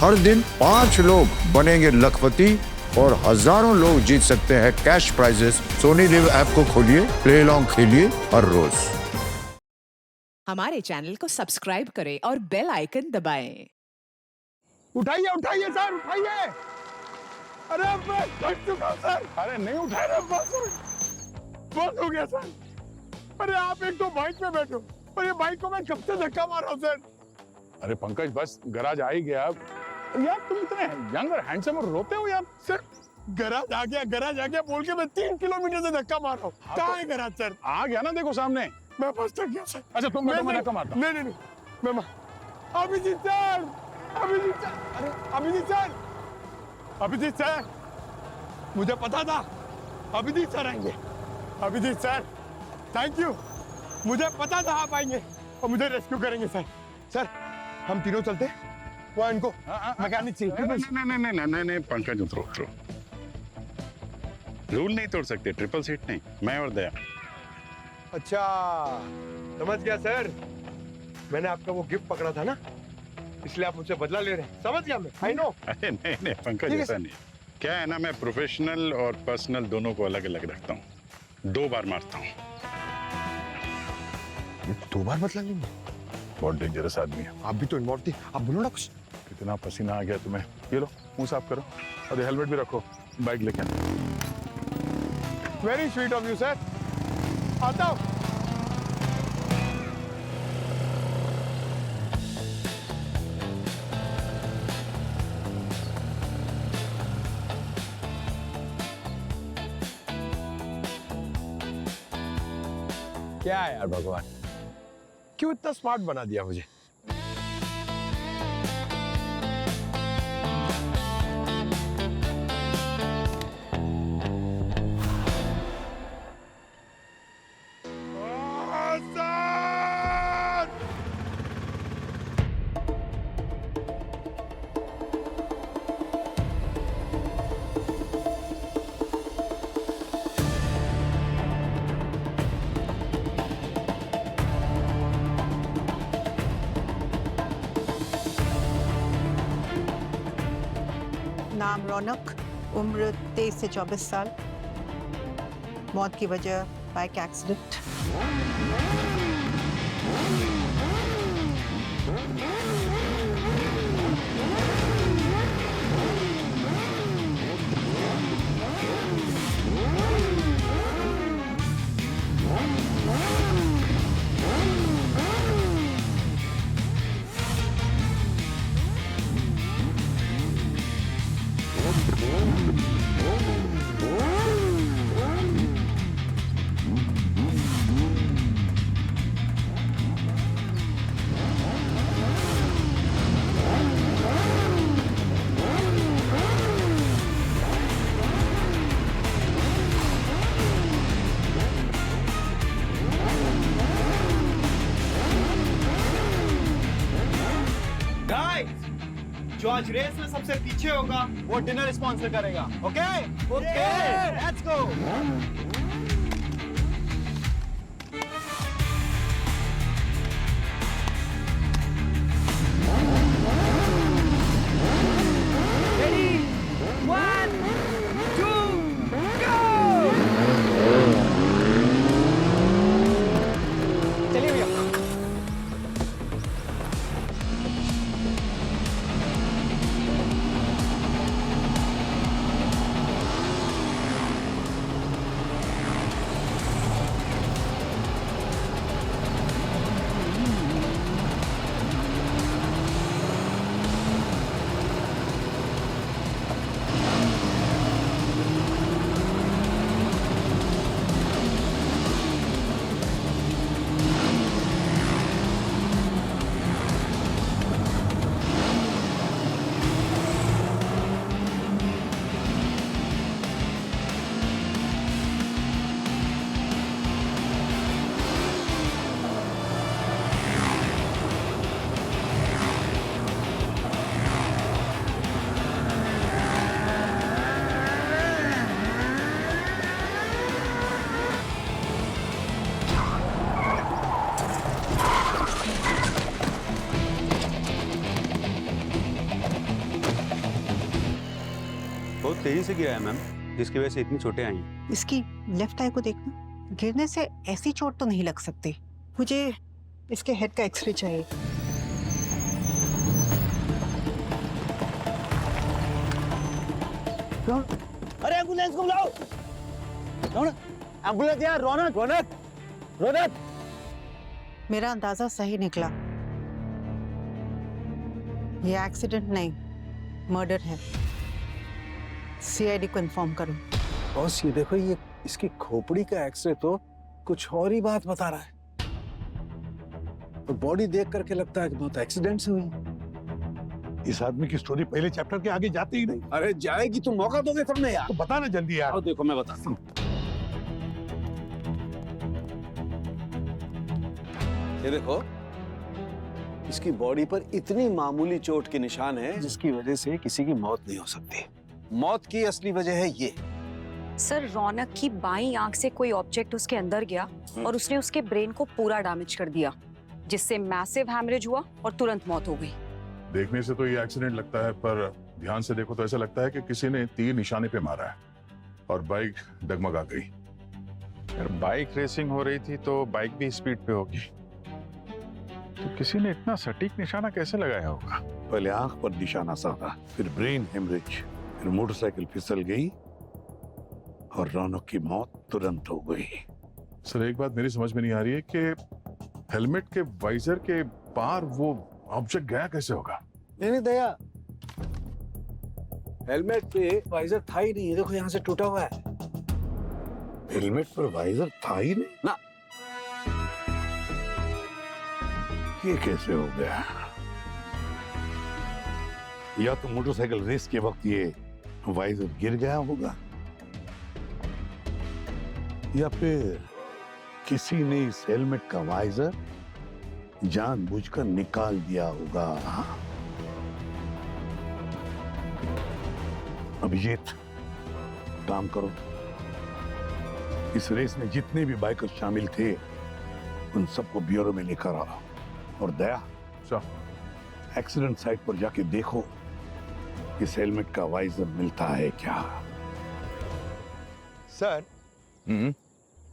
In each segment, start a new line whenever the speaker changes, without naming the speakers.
हर दिन 5 लोग बनेंगे लखपति और हजारों लोग जीत सकते हैं cash prizes. Sony Liv app को खोलिए, प्ले अलोंग खेलिए हर रोज।
हमारे चैनल को सब्सक्राइब करें और बेल आइकन दबाएं।
उठाइए उठाइए सर, उठाइए। अरे मैं थक चुका हूं सर। अरे नहीं उठा रहे, बस हो गया सर। अरे आप एक तो बाइक पे बैठो और ये बाइक को मैं कब से धक्का मार रहा हूँ सर।
अरे पंकज बस गराज आ ही गया। यार तुम इतने यंग और हैंडसम और रोते हो यार।
सर गराज आ गया बोल के मैं 3 किलोमीटर से धक्का मार रहा हूँ। कहाँ है गराज सर?
आ गया ना, देखो सामने।
मैं फंस तक गया सर।
अच्छा तुम बैठो, मैं धक्का मारता हूं।
नहीं मैं अभिजीत सर, अरे अभिजीत सर, मुझे पता था अभिजीत सर आएंगे। अभिजीत सर थैंक यू, मुझे पता था आप आएंगे और मुझे रेस्क्यू करेंगे सर। सर हम तीनों चलते वो इनको मैकेनिक से।
नहीं पंकज उतरो। रूल नहीं तोड़ सकते, ट्रिपल सीट नहीं, मैं और दया।
अच्छा समझ गया सर, मैंने आपका वो गिफ्ट पकड़ा था ना, इसलिए आप मुझसे बदला ले रहे हैं। समझ गया मैं, आई नो।
अरे नहीं पंकज ऐसा नहीं। क्या है ना, मैं प्रोफेशनल और पर्सनल दोनों को अलग अलग रखता हूँ। 2 बार मारता हूँ।
2 बार बदला लेंगे?
बहुत डेंजरस आदमी है।
आप भी तो इन्वॉल्व थे, आप बोलो ना कुछ।
कितना पसीना आ गया तुम्हें। ये लो मुंह साफ करो और हेलमेट भी रखो, बाइक लेके आना।
Very sweet of you sir. आता हूँ। क्या है यार भगवान, क्यों इतना स्मार्ट बना दिया मुझे?
नाम रौनक, उम्र 23 से 24 साल, मौत की वजह बाइक एक्सीडेंट।
जो आज रेस में सबसे पीछे होगा वो डिनर स्पॉन्सर करेगा। Okay okay let's go.
तेजी से गिरा है मैम, जिसकी वजह से इतनी चोटें आई हैं।
इसकी लेफ्ट आई को देखना, गिरने से ऐसी चोट तो नहीं लग सकती। मुझे इसके हेड का एक्सरे चाहिए।
अरे एम्बुलेंस को बुलाओ। एम्बुलेंस यार, रौनक रौनक रौनक।
मेरा अंदाजा सही निकला, ये एक्सीडेंट नहीं मर्डर है। सीआईडी को इन्फॉर्म करो।
बॉस ये देखो, ये इसकी खोपड़ी का एक्सरे तो कुछ और ही बात बता रहा है। तो बॉडी देख करके लगता है कि बहुत एक्सीडेंट से हुई।
इस आदमी की स्टोरी पहले चैप्टर के आगे जाती ही नहीं।
अरे जाएगी, तुम मौका दोगे तब नहीं यार।
तो बता ना जल्दी यार।
आओ देखो मैं बताता हूँ। ये देखो, इसकी बॉडी पर इतनी मामूली चोट के निशान है जिसकी वजह से किसी की मौत नहीं हो सकती। मौत की असली वजह है ये।
सर, रौनक की बाईं आंख से कोई ऑब्जेक्ट उसके अंदर गया और उसने उसके ब्रेन को पूरा डैमेज कर दिया, जिससे मैसिव हैमरेज हुआ और तुरंत मौत हो गई।
देखने से तो ये एक्सीडेंट लगता है, पर ध्यान से देखो तो ऐसा लगता है कि किसी ने तीर निशाने पे मारा है और बाइक डगमगा गई।
यार बाइक रेसिंग हो रही थी तो बाइक भी स्पीड पे होगी, तो किसी ने इतना सटीक निशाना कैसे लगाया होगा?
पहले आंख पर निशाना साधा, फिर ब्रेन हेमरेज, फिर मोटरसाइकिल फिसल गई और रौनक की मौत तुरंत हो गई।
सर एक बात मेरी समझ में नहीं आ रही है कि हेलमेट के वाइजर के पार वो ऑब्जेक्ट गया कैसे होगा?
नहीं दया, हेलमेट पे वाइजर था ही नहीं। देखो यहाँ से टूटा हुआ है।
हेलमेट पर वाइजर था ही नहीं
ना।
ये कैसे हो गया? या तो मोटरसाइकिल रेस के वक्त ये वाइजर गिर गया होगा, या फिर किसी ने इस हेलमेट का वाइजर जानबूझकर निकाल दिया होगा। अभिजीत, काम करो, इस रेस में जितने भी बाइकर्स शामिल थे उन सबको ब्यूरो में लेकर आओ। और दया, एक्सीडेंट साइट पर जाके देखो इस हेलमेट का वाइजर मिलता है क्या।
सर,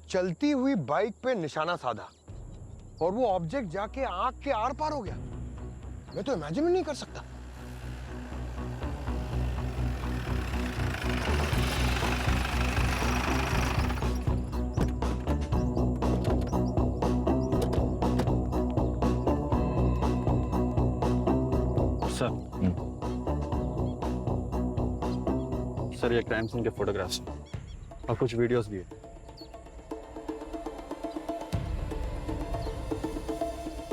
चलती हुई बाइक पे निशाना साधा और वो ऑब्जेक्ट जाके आंख के आर पार हो गया। मैं तो इमेजिन नहीं कर सकता।
सर ये क्राइम सीन के फोटोग्राफ्स और कुछ वीडियोस भी है।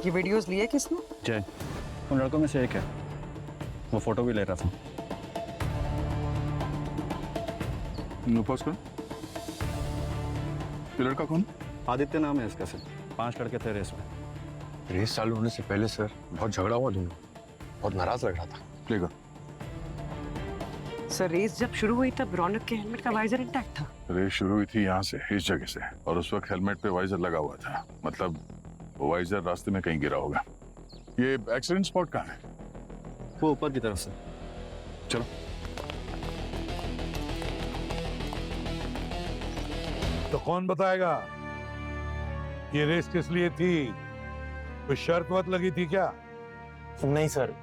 ये वीडियोस लिए किसने?
जय, उन लड़कों में से एक है, वो फोटो भी ले रहा था।
नुपोस कौन? ये लड़का कौन?
आदित्य नाम है इसका सर। 5 लड़के थे रेस में।
रेस चालू होने से पहले सर बहुत झगड़ा हुआ दोनों, बहुत नाराज लग रहा था।
लेगा
सर, रेस जब शुरू हुई तब रौनक के हेलमेट का वाइजर इंटैक्ट था।
रेस शुरू हुई थी यहाँ से, इस जगह से, और उस वक्त हेलमेट पे वाइजर लगा हुआ था। मतलब वो वाइजर रास्ते में कहीं गिरा होगा। ये एक्सीडेंट स्पॉट कहाँ है?
वो ऊपर की तरफ से।
चलो।
तो कौन बताएगा ये रेस किस लिए थी? कोई शर्त वत लगी थी क्या?
नहीं सर,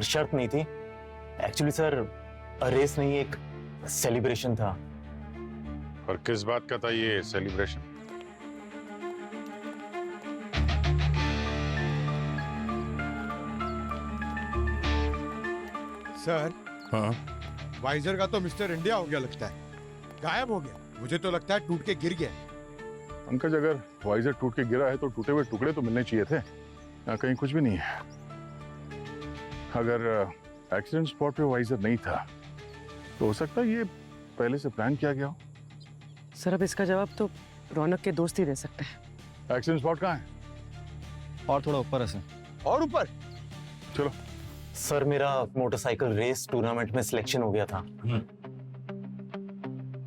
शर्त नहीं थी। एक्चुअली सर रेस नहीं, एक सेलिब्रेशन था।
और किस बात का था ये सेलिब्रेशन?
सर,
हाँ,
वाइजर का तो मिस्टर इंडिया हो गया लगता है, गायब हो गया। मुझे तो लगता है टूट के गिर गया।
पंकज, अगर वाइजर टूट के गिरा है तो टूटे हुए टुकड़े तो मिलने चाहिए थे। यहाँ कहीं कुछ भी नहीं है। अगर एक्सीडेंट स्पॉट पे वाइजर नहीं था तो हो सकता है ये पहले से प्लान किया गया हो।
सर, अब इसका जवाब तो रौनक के दोस्त ही दे सकते हैं।
एक्सीडेंट स्पॉट कहाँ है?
और थोड़ा ऊपर है सर।
और ऊपर?
चलो।
सर मेरा मोटरसाइकिल रेस टूर्नामेंट में सिलेक्शन हो गया था।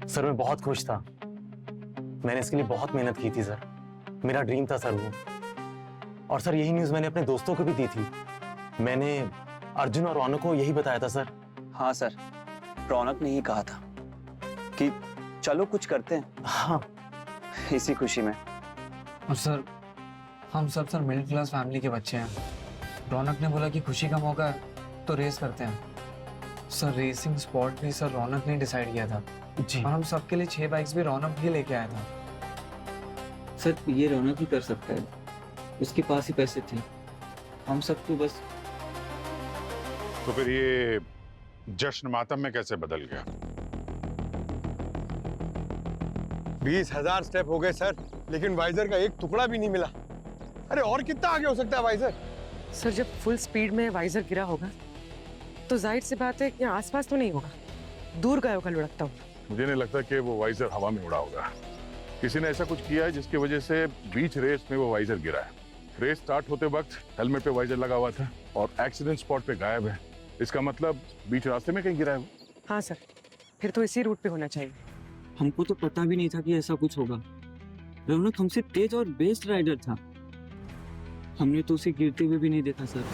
सर मैं बहुत खुश था। मैंने इसके लिए बहुत मेहनत की थी सर। मेरा ड्रीम था सर वो। और सर यही न्यूज़ मैंने अपने दोस्तों को भी दी थी। मैंने अर्जुन और रौनक को यही बताया था सर।
हाँ सर, रौनक ने ही कहा था।
कि चलो कुछ करते हैं।
हाँ
इसी खुशी में।
और सर हम सब सर मिडिल क्लास फैमिली के बच्चे हैं। रौनक ने बोला कि खुशी का मौका है तो रेस करते हैं। सर रेसिंग स्पॉट भी सर रौनक ने डिसाइड किया था
जी।
और हम सबके लिए 6 बाइक्स भी रौनक ही लेके आया था।
सर ये रौनक ही कर सकता है, उसके पास ही पैसे थे, हम सबको बस।
तो फिर ये जश्न मातम में कैसे बदल गया?
20,000 स्टेप हो गए सर, लेकिन वाइजर का एक टुकड़ा भी नहीं मिला। अरे और कितना आगे हो सकता है वाइजर?
सर जब फुल स्पीड में वाइजर गिरा होगा तो जाहिर सी बात है कि आसपास तो नहीं होगा, दूर गया होगा लुढ़कता हुआ।
मुझे नहीं लगता कि वो वाइजर हवा में उड़ा होगा। किसी ने ऐसा कुछ किया है जिसकी वजह से बीच रेस में वो वाइजर गिरा है। रेस स्टार्ट होते वक्त हेलमेट पे वाइजर लगा हुआ था और एक्सीडेंट स्पॉट पे गायब है। इसका मतलब बीच रास्ते में कहीं गिरा है वो।
हाँ सर, फिर तो इसी रूट पे होना चाहिए।
हमको तो पता भी नहीं था कि ऐसा कुछ होगा। रौनक हमसे तेज और बेस्ट राइडर था, हमने तो उसे गिरते हुए भी नहीं देखा सर।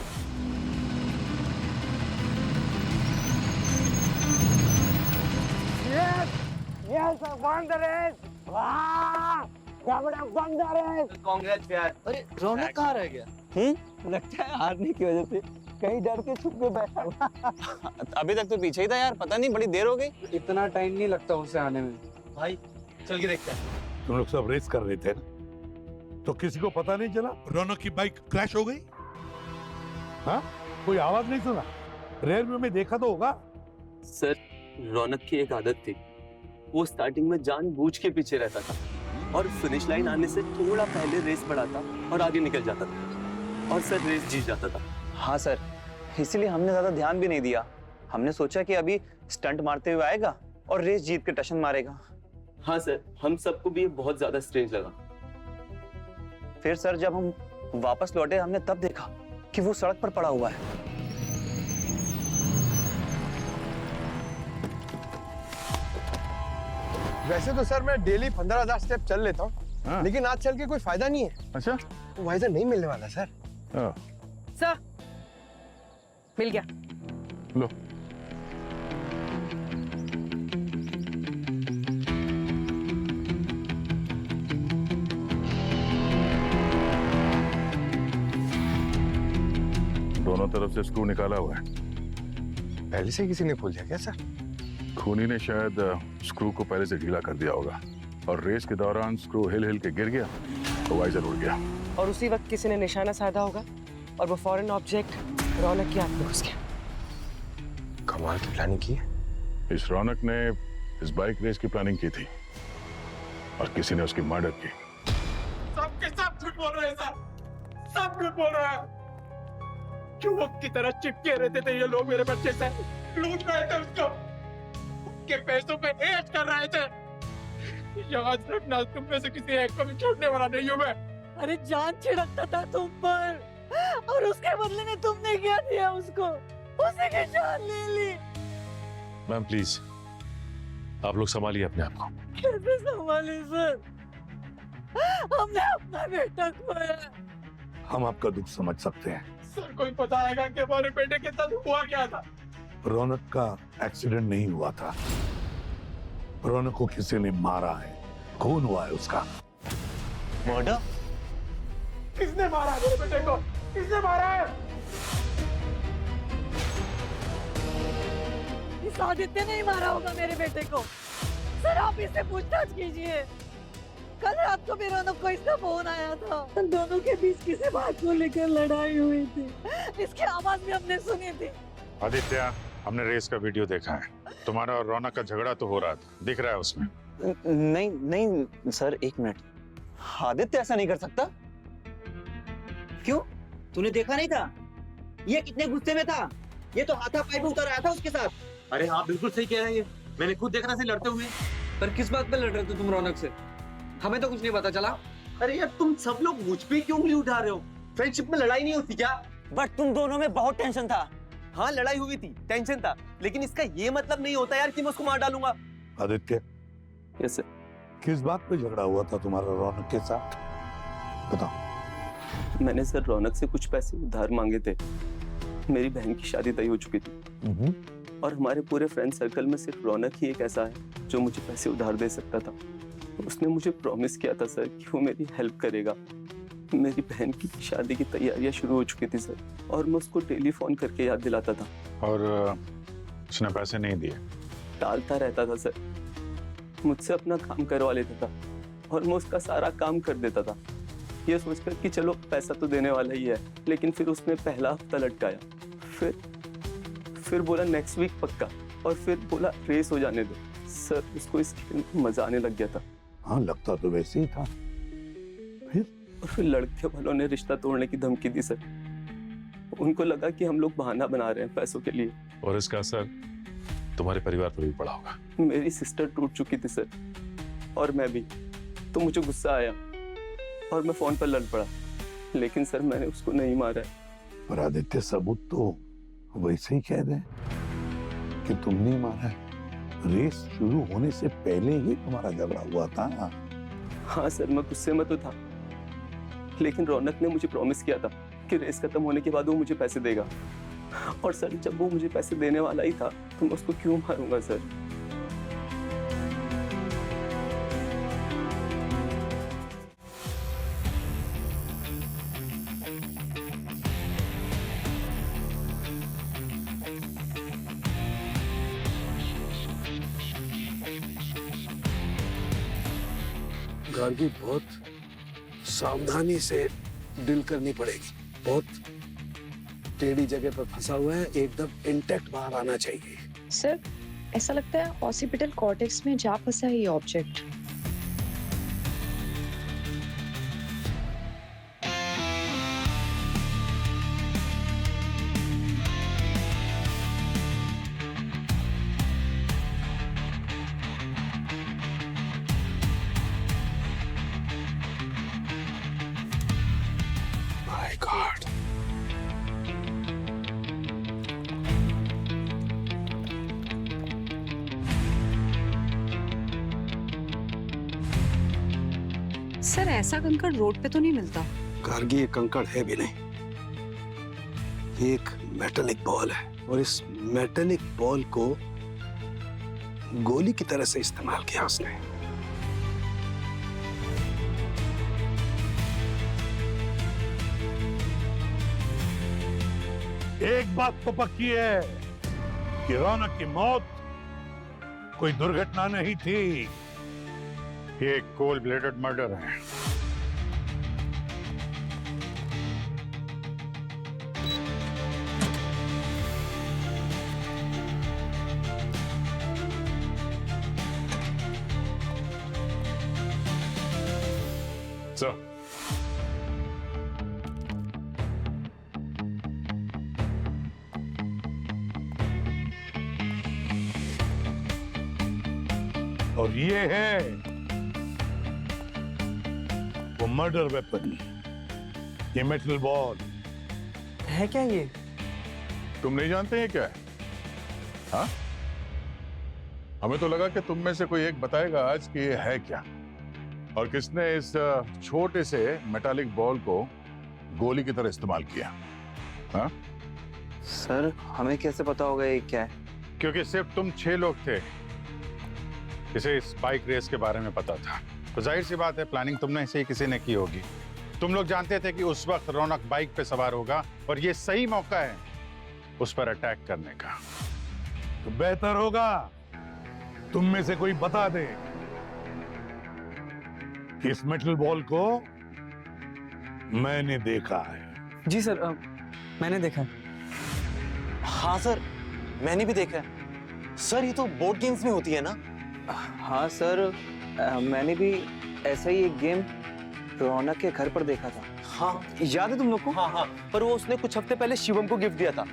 कांग्रेस यार। अरे रौनक कहाँ रह गया? लगता है हारने की वजह से कहीं डर के छुप के बैठा हुआ। अभी तक तो पीछे ही था यार, पता नहीं बड़ी देर हो गई।
इतना टाइम नहीं लगता उसे आने में।
भाई चल के देखते हैं।
तुम लोग सब रेस कर रहे थे ना, तो किसी को पता नहीं चला रौनक की बाइक क्रैश हो गई? हाँ, कोई आवाज नहीं सुना? रेयर व्यू में देखा तो होगा।
सर रौनक की एक आदत थी, वो स्टार्टिंग में जानबूझ के पीछे रहता था और फिनिश लाइन आने से थोड़ा पहले रेस बढ़ाता और आगे निकल जाता था और सर रेस जीत जाता था।
हाँ सर, इसीलिए हमने ज्यादा ध्यान भी नहीं दिया। हमने सोचा कि अभी स्टंट मारते हुए आएगा और रेस जीत के टशन मारेगा।
हाँ सर, हम सबको भी ये बहुत ज्यादा स्ट्रेंज लगा।
फिर सर जब हम वापस लौटे हमने तब देखा कि वो सड़क पर पड़ा हुआ है।
वैसे तो सर मैं डेली 15,000 स्टेप चल लेता हूँ,
हाँ।
लेकिन आज चल के कोई फायदा नहीं है।
अच्छा,
वाइजर नहीं मिलने वाला सर।
हाँ।
सर मिल गया।
लो। दोनों तरफ से स्क्रू निकाला हुआ है।
पहले से किसी ने खोल दिया क्या सर?
खूनी ने शायद स्क्रू को पहले से ढीला कर दिया होगा और रेस के दौरान स्क्रू हिल हिल के गिर गया तो वाइजर उड़ गया।
और उसी वक्त किसी ने निशाना साधा होगा और वो फॉरेन ऑब्जेक्ट रौनक की आंख में घुस गया।
कमाल की प्लानिंग की है।
इस रौनक ने इस बाइक रेस की प्लानिंग की थी और किसी ने उसकी मर्डर की।
सबके सब झूठ बोल रहे हैं सर, सब झूठ बोल रहे हैं। चुम्बक की तरह चिपके रहते थे ये लोग मेरे बच्चे से, लूट रहे थे उसको, के पैसों पे ऐश कर रहे थे। याद रखना, तुम में से किसी एक को भी छोड़ने वाला नहीं हूँ मैं।
अरे जान छिड़कता था तुम पर और उसके बदले में तुमने क्या दिया उसको? उसी की जान ले ली।
मैम प्लीज आप लोग संभालिए अपने आप को।
कैसे संभाले सर? हमने अपना बेटा खोया।
हम आपका दुख समझ सकते हैं।
सर कोई बताएगा कि हमारे बेटे के साथ हुआ क्या था?
रौनक का एक्सीडेंट नहीं हुआ था, रौनक को किसी ने मारा है, खून हुआ है उसका।
मर्डर?
किसने मारा मेरे बेटे को? किसने मारा है?
इस आदित्य ने ही मारा होगा मेरे बेटे को। सर आप इससे पूछताछ कीजिए। कल रात को भी रौनक को इसका फोन आया था, दोनों के बीच किसी बात को लेकर लड़ाई हुई थी, इसकी आवाज भी हमने सुनी थी।
आदित्य, हमने रेस का वीडियो देखा है, तुम्हारा और रौनक का झगड़ा तो हो रहा था, दिख रहा है उसमें।
नहीं नहीं सर, एक मिनट। आदित्य ऐसा नहीं कर सकता।
क्यों? तूने देखा नहीं था? ये कितने गुस्से में था, ये तो हाथापाई पे उतर आया था उसके साथ। अरे हाँ बिल्कुल सही कह रहे हैं, मैंने खुद देखा से लड़ते हुए।
पर किस बात पे लड़ रहे थे तुम रौनक से? हमें तो कुछ नहीं पता चला।
अरे यार तुम सब लोग मुझ पे क्यों उंगली उठा रहे हो? फ्रेंडशिप में लड़ाई नहीं होती क्या?
बट तुम दोनों में बहुत टेंशन था। हाँ लड़ाई हुई थी, टेंशन था, लेकिन इसका ये मतलब नहीं होता यार कि मैं उसको मार डालूंगा।
Aditya,
yes sir.
किस बात पे झगड़ा हुआ था तुम्हारा रौनक के साथ? बताओ।
मैंने सर रौनक से कुछ पैसे उधार मांगे थे, मेरी बहन की शादी तय हो चुकी थी। और हमारे पूरे फ्रेंड सर्कल में सिर्फ रौनक ही एक ऐसा है जो मुझे पैसे उधार दे सकता था। उसने मुझे प्रॉमिस किया था सर कि वो मेरी हेल्प करेगा। मेरी बहन की शादी की तैयारियां शुरू हो चुकी थी सर, और मैं उसको टेलीफोन करके याद दिलाता था।
और उसने पैसे नहीं दिए?
टालता रहता था सर, मुझसे अपना काम करवा लेता था और मैं उसका सारा काम कर देता था, ये सोचकर कि चलो पैसा तो देने वाला ही है। लेकिन फिर उसने पहला हफ्ता लटकाया, फिर बोला नेक्स्ट वीक पक्का, और फिर बोला रेस हो जाने दो। सर उसको इस खेल में मजा आने लग गया था।
हाँ, लगता तो वैसे ही था।
फिर लड़के वालों ने रिश्ता तोड़ने की धमकी दी सर। उनको लगा कि हम लोग बहाना बना रहे हैं पैसों के लिए।
और इसका असर तुम्हारे परिवार पर भी पड़ा होगा।
मेरी सिस्टर टूट चुकी थी सर, और मैं भी। तो मुझे गुस्सा आया और मैं फोन पर लड़ पड़ा, लेकिन सर मैंने उसको नहीं मारा है।
पर आदित्य, सबूत तो वैसे ही कह रहे कि तुमने ही मारा है। रेस शुरू होने से पहले ही तुम्हारा झगड़ा हुआ था।
हाँ सर, मैं गुस्से में तो था, लेकिन रौनक ने मुझे प्रॉमिस किया था कि रेस खत्म होने के बाद वो मुझे पैसे देगा। और सर जब वो मुझे पैसे देने वाला ही था तो मैं उसको क्यों मारूंगा सर?
गार्गी, बहुत सावधानी से डील करनी पड़ेगी। बहुत टेढ़ी जगह पर फंसा हुआ है, एकदम इंटैक्ट बाहर आना चाहिए।
सर ऐसा लगता है ऑसिपिटल कॉर्टेक्स में जा फंसा है ये ऑब्जेक्ट।
My God.
सर ऐसा कंकड़ रोड पे तो नहीं मिलता।
गार्गी, ये कंकड़ है भी नहीं, ये एक मेटालिक बॉल है, और इस मेटालिक बॉल को गोली की तरह से इस्तेमाल किया उसने।
एक बात तो पक्की है कि रौनक की मौत कोई दुर्घटना नहीं थी,
ये कोल्ड ब्लेडेड मर्डर है। सर,
और ये है वो मर्डर वेपन, ये मेटल बॉल
है। क्या ये?
तुम नहीं जानते हैं क्या है? हाँ, हमें तो लगा कि तुम में से कोई एक बताएगा आज कि ये है क्या, और किसने इस छोटे से मेटालिक बॉल को गोली की तरह इस्तेमाल किया। हाँ
सर हमें कैसे पता होगा ये क्या है?
क्योंकि सिर्फ तुम 6 लोग थे जिसे इस बाइक रेस के बारे में पता था, तो जाहिर सी बात है प्लानिंग तुमने से ही किसी ने की होगी। तुम लोग जानते थे कि उस वक्त रौनक बाइक पे सवार होगा और ये सही मौका है उस पर अटैक करने का।
तो बेहतर होगा तुम में से कोई बता दे कि इस मेटल बॉल को मैंने देखा है।
जी सर, मैंने देखा। हाँ सर, मैंने भी देखा है। सर ये तो बोर्ड गेम्स में होती है ना? हाँ सर, मैंने भी ऐसा ही एक गेम रौनक के घर पर देखा था। हाँ याद है तुम लोग को? हाँ हाँ, पर वो उसने कुछ हफ्ते पहले शिवम को गिफ्ट दिया था।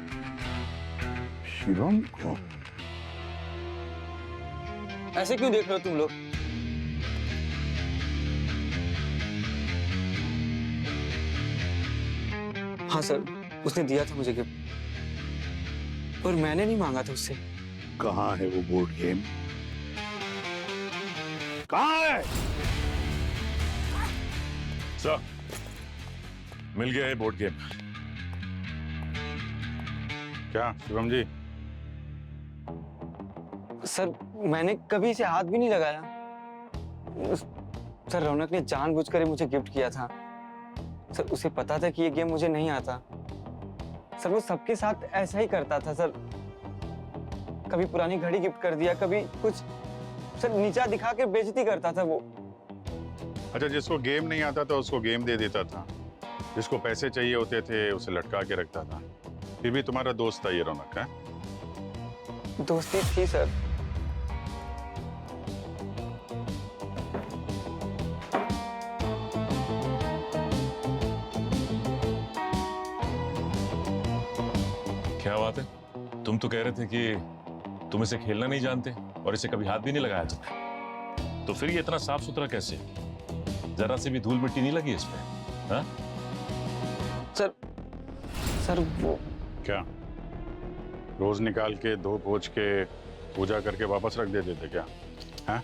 शिवम को?
ऐसे क्यों देख रहे हो तुम लोग? हाँ सर, उसने दिया था मुझे गिफ्ट, और मैंने नहीं मांगा था उससे।
कहाँ है वो बोर्ड गेम? कहाँ है?
सर, मिल गया है बोर्ड गेम।
क्या शिवम जी,
सर मैंने कभी इसे हाथ भी नहीं लगाया। सर रौनक ने जानबूझकर ही मुझे गिफ्ट किया था। सर उसे पता था कि ये गेम मुझे नहीं आता। सर वो सबके साथ ऐसा ही करता था सर। कभी पुरानी घड़ी गिफ्ट कर दिया, कभी कुछ। सर नीचा दिखा के बेइज्जती करता था वो।
अच्छा, जिसको गेम नहीं आता था उसको गेम दे देता था, जिसको पैसे चाहिए होते थे उसे लटका के रखता था। फिर भी तुम्हारा दोस्त था ये रौनक है?
दोस्ती थी सर।
क्या बात है, तुम तो कह रहे थे कि तुम इसे खेलना नहीं जानते और इसे कभी हाथ भी नहीं लगाया तुमने, तो फिर ये इतना साफ सुथरा कैसे? जरा से भी धूल मिट्टी नहीं लगी इसमें? हाँ?
सर वो
क्या रोज निकाल के धो पोंछ के पूजा करके वापस रख देते थे क्या? हाँ?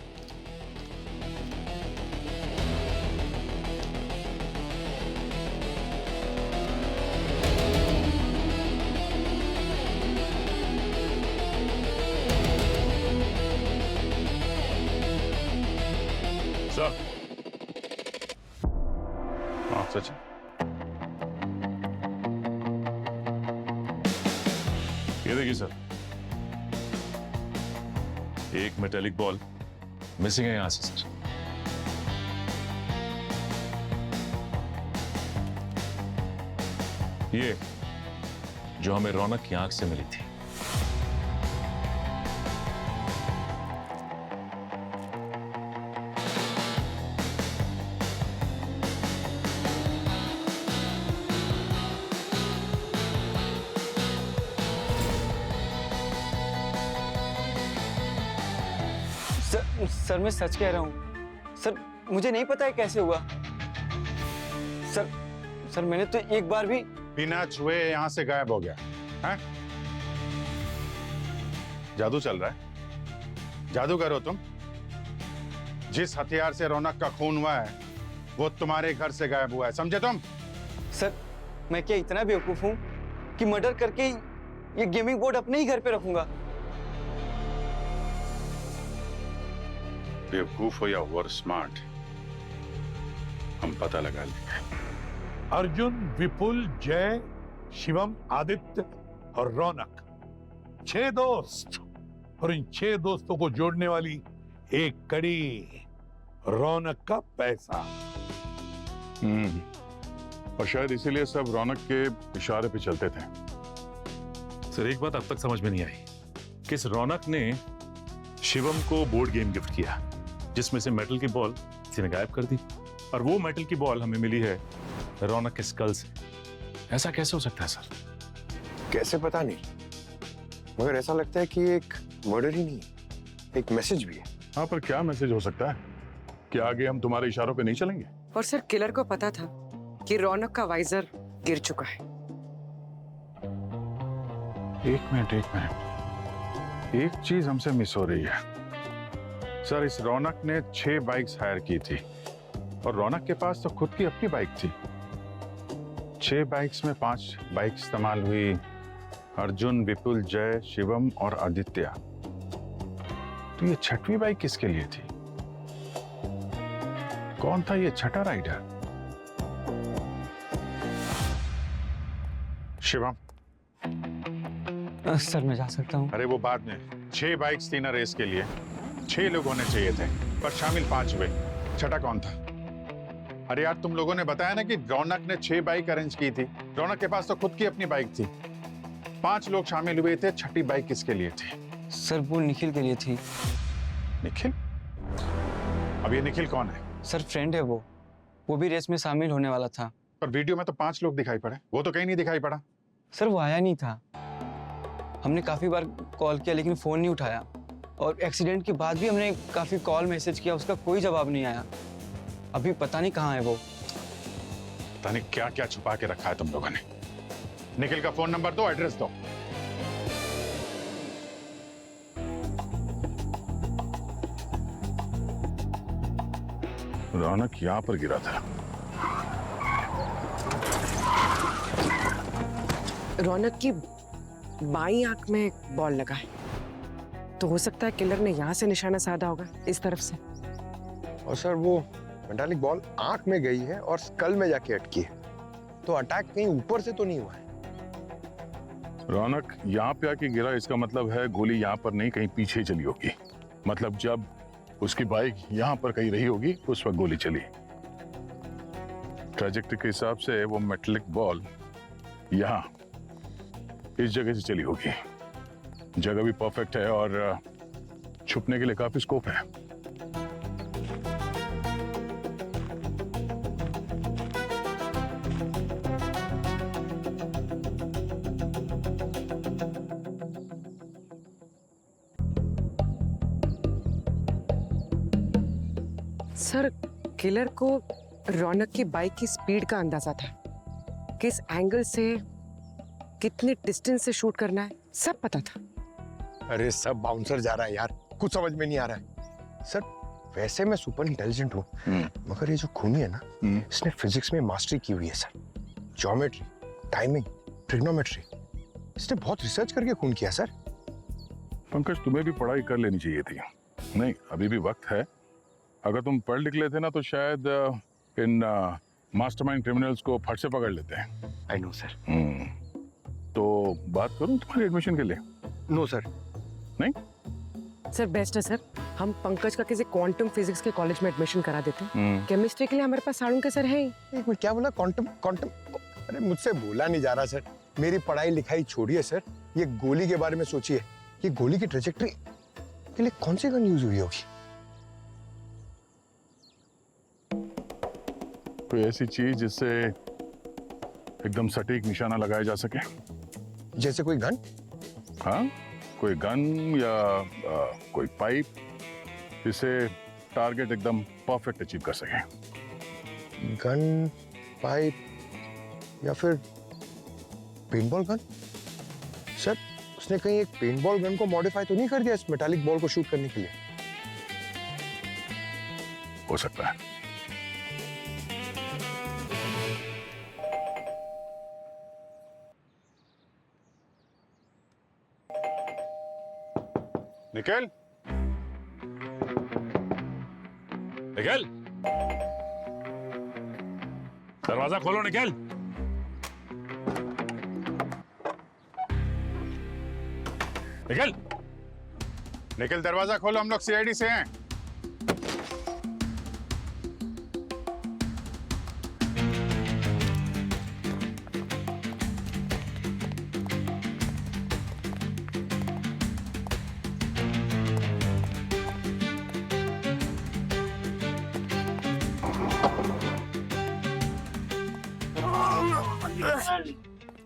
सर, हाँ सच है।
ये देखिए सर, एक मेटेलिक बॉल मिसिंग है यहां से सर। ये जो हमें रौनक की आंख से मिली थी।
सर मैं सच कह रहा हूँ सर, मुझे नहीं पता है कैसे हुआ। सर मैंने तो एक बार भी
बिना छुए यहां से गायब हो गया है? जादू चल रहा है? जादू करो तुम? जिस हथियार से रौनक का खून हुआ है वो तुम्हारे घर से गायब हुआ है, समझे तुम?
सर मैं क्या इतना बेवकूफ हूँ कि मर्डर करके ये गेमिंग बोर्ड अपने ही घर पे रखूंगा?
बेवकूफ हो या ओवर स्मार्ट, हम पता लगा लेंगे।
अर्जुन, विपुल, जय, शिवम, आदित्य और रौनक, 6 दोस्त, और इन 6 दोस्तों को जोड़ने वाली एक कड़ी, रौनक का पैसा।
और शायद इसीलिए सब रौनक के इशारे पे चलते थे।
सर एक बात अब तक समझ में नहीं आई कि इस रौनक ने शिवम को बोर्ड गेम गिफ्ट किया जिसमें से मेटल की बॉल किसी ने गायब कर दी, और वो मेटल की बॉल हमें मिली है रौनक के स्कल से। ऐसा कैसे हो सकता है सर?
कैसे पता नहीं, मगर ऐसा लगता है कि एक मर्डर ही नहीं, एक मैसेज भी है।
हाँ, पर क्या मैसेज हो सकता है कि आगे हम तुम्हारे इशारों पे नहीं चलेंगे?
और सर किलर को पता था कि रौनक का वाइजर गिर चुका है।
एक मिनट, एक चीज हमसे मिस हो रही है सर। इस रौनक ने 6 बाइक्स हायर की थी और रौनक के पास तो खुद की अपनी बाइक थी। 6 बाइक्स में 5 बाइक इस्तेमाल हुई, अर्जुन, विपुल, जय, शिवम और आदित्य। तो ये 6वीं बाइक किसके लिए थी? कौन था ये 6ठा राइडर? शिवम,
सर मैं जा सकता हूँ?
अरे वो बाद में। 6 बाइक्स थी ना रेस के लिए, 6 लोग होने चाहिए थे, पर शामिल 5 हुए। 6ठा कौन था? अरे यार, तुम लोगों ने बताया ना कि रौनक ने 6 बाइक अरेंज की थी। रौनक के पास तो खुद की अपनी बाइक थी। 5 लोग शामिल हुए थे, 6ठी बाइक किसके लिए थी?
सर वो निखिल के लिए थी।
निखिल? अब ये निखिल कौन है?
सर फ्रेंड है वो भी रेस में शामिल होने वाला था।
पर वीडियो में तो 5 लोग दिखाई पड़े, वो तो कहीं नहीं दिखाई पड़ा।
सर वो आया नहीं था। हमने काफी बार कॉल किया लेकिन फोन नहीं उठाया, और एक्सीडेंट के बाद भी हमने काफी कॉल मैसेज किया, उसका कोई जवाब नहीं आया। अभी पता नहीं कहाँ है वो।
पता नहीं क्या क्या छुपा के रखा है तुम लोगों ने। निखिल का फोन नंबर दो, एड्रेस दो। रौनक यहां पर गिरा था।
रौनक की बाईं आंख में बॉल लगा है। तो हो सकता है किलर ने यहाँ से निशाना साधा होगा, इस तरफ से।
और सर वो मेटालिक बॉल आंख में गई है और स्कल में जाके अटकी है, तो अटैक कहीं ऊपर से तो नहीं हुआ है।
रौनक यहाँ पे आके गिरा, इसका मतलब है गोली यहाँ पर नहीं कहीं पीछे चली होगी। मतलब जब उसकी बाइक यहाँ पर कहीं रही होगी उस वक्त गोली चली। ट्रैजेक्टरी के हिसाब से वो मेटालिक बॉल यहाँ इस जगह से चली होगी। जगह भी परफेक्ट है और छुपने के लिए काफी स्कोप है।
सर, किलर को रौनक की बाइक की स्पीड का अंदाजा था, किस एंगल से कितने डिस्टेंस से शूट करना है, सब पता था।
अरे सब बाउंसर जा रहा है यार, कुछ समझ में नहीं आ रहा है। सर वैसे मैं सुपर इंटेलिजेंट हूँ, मगर ये जो खूनी है ना, इसने फिजिक्स में मास्टरी की हुई है सर। ज्योमेट्री, टाइमिंग, ट्रिग्नोमेट्री, इसने बहुत रिसर्च करके खून किया सर।
पंकज, तुम्हें भी पढ़ाई कर लेनी चाहिए थी। नहीं, अभी भी वक्त है। अगर तुम पढ़ लिख लेते ना तो शायद इन मास्टरमाइंड क्रिमिनल्स को फट से पकड़ लेते हैं।
I know sir.
तो बात करूं तुम्हारे एडमिशन के लिए?
No sir.
नहीं
सर, बेस्ट है सर, हम पंकज का किसी क्वांटम फिजिक्स के कॉलेज में एडमिशन करा देते हैं। केमिस्ट्री के लिए हमारे पास साड़ू के सर है ही।
एक मिनट, क्या बोला? क्वांटम? क्वांटम? अरे मुझसे बोला नहीं जा रहा सर। मेरी पढ़ाई लिखाई छोड़िए सर, ये गोली के बारे में सोचिए। ये गोली की ट्रेजेक्टरी के लिए कौन सी गन यूज हुई होगी?
कोई ऐसी चीज जिससे एकदम सटीक निशाना लगाया जा सके।
जैसे कोई गन?
हाँ, कोई गन या कोई पाइप जिससे टारगेट एकदम परफेक्ट अचीव कर सके।
गन, पाइप या फिर पेंटबॉल गन? सर उसने कहीं एक पेंटबॉल गन को मॉडिफाई तो नहीं कर दिया इस मेटालिक बॉल को शूट करने के लिए?
हो सकता है। निकल,
निकल, दरवाजा खोलो। निकल, निकल,
निकल, दरवाजा खोलो। हम लोग सीआईडी से हैं।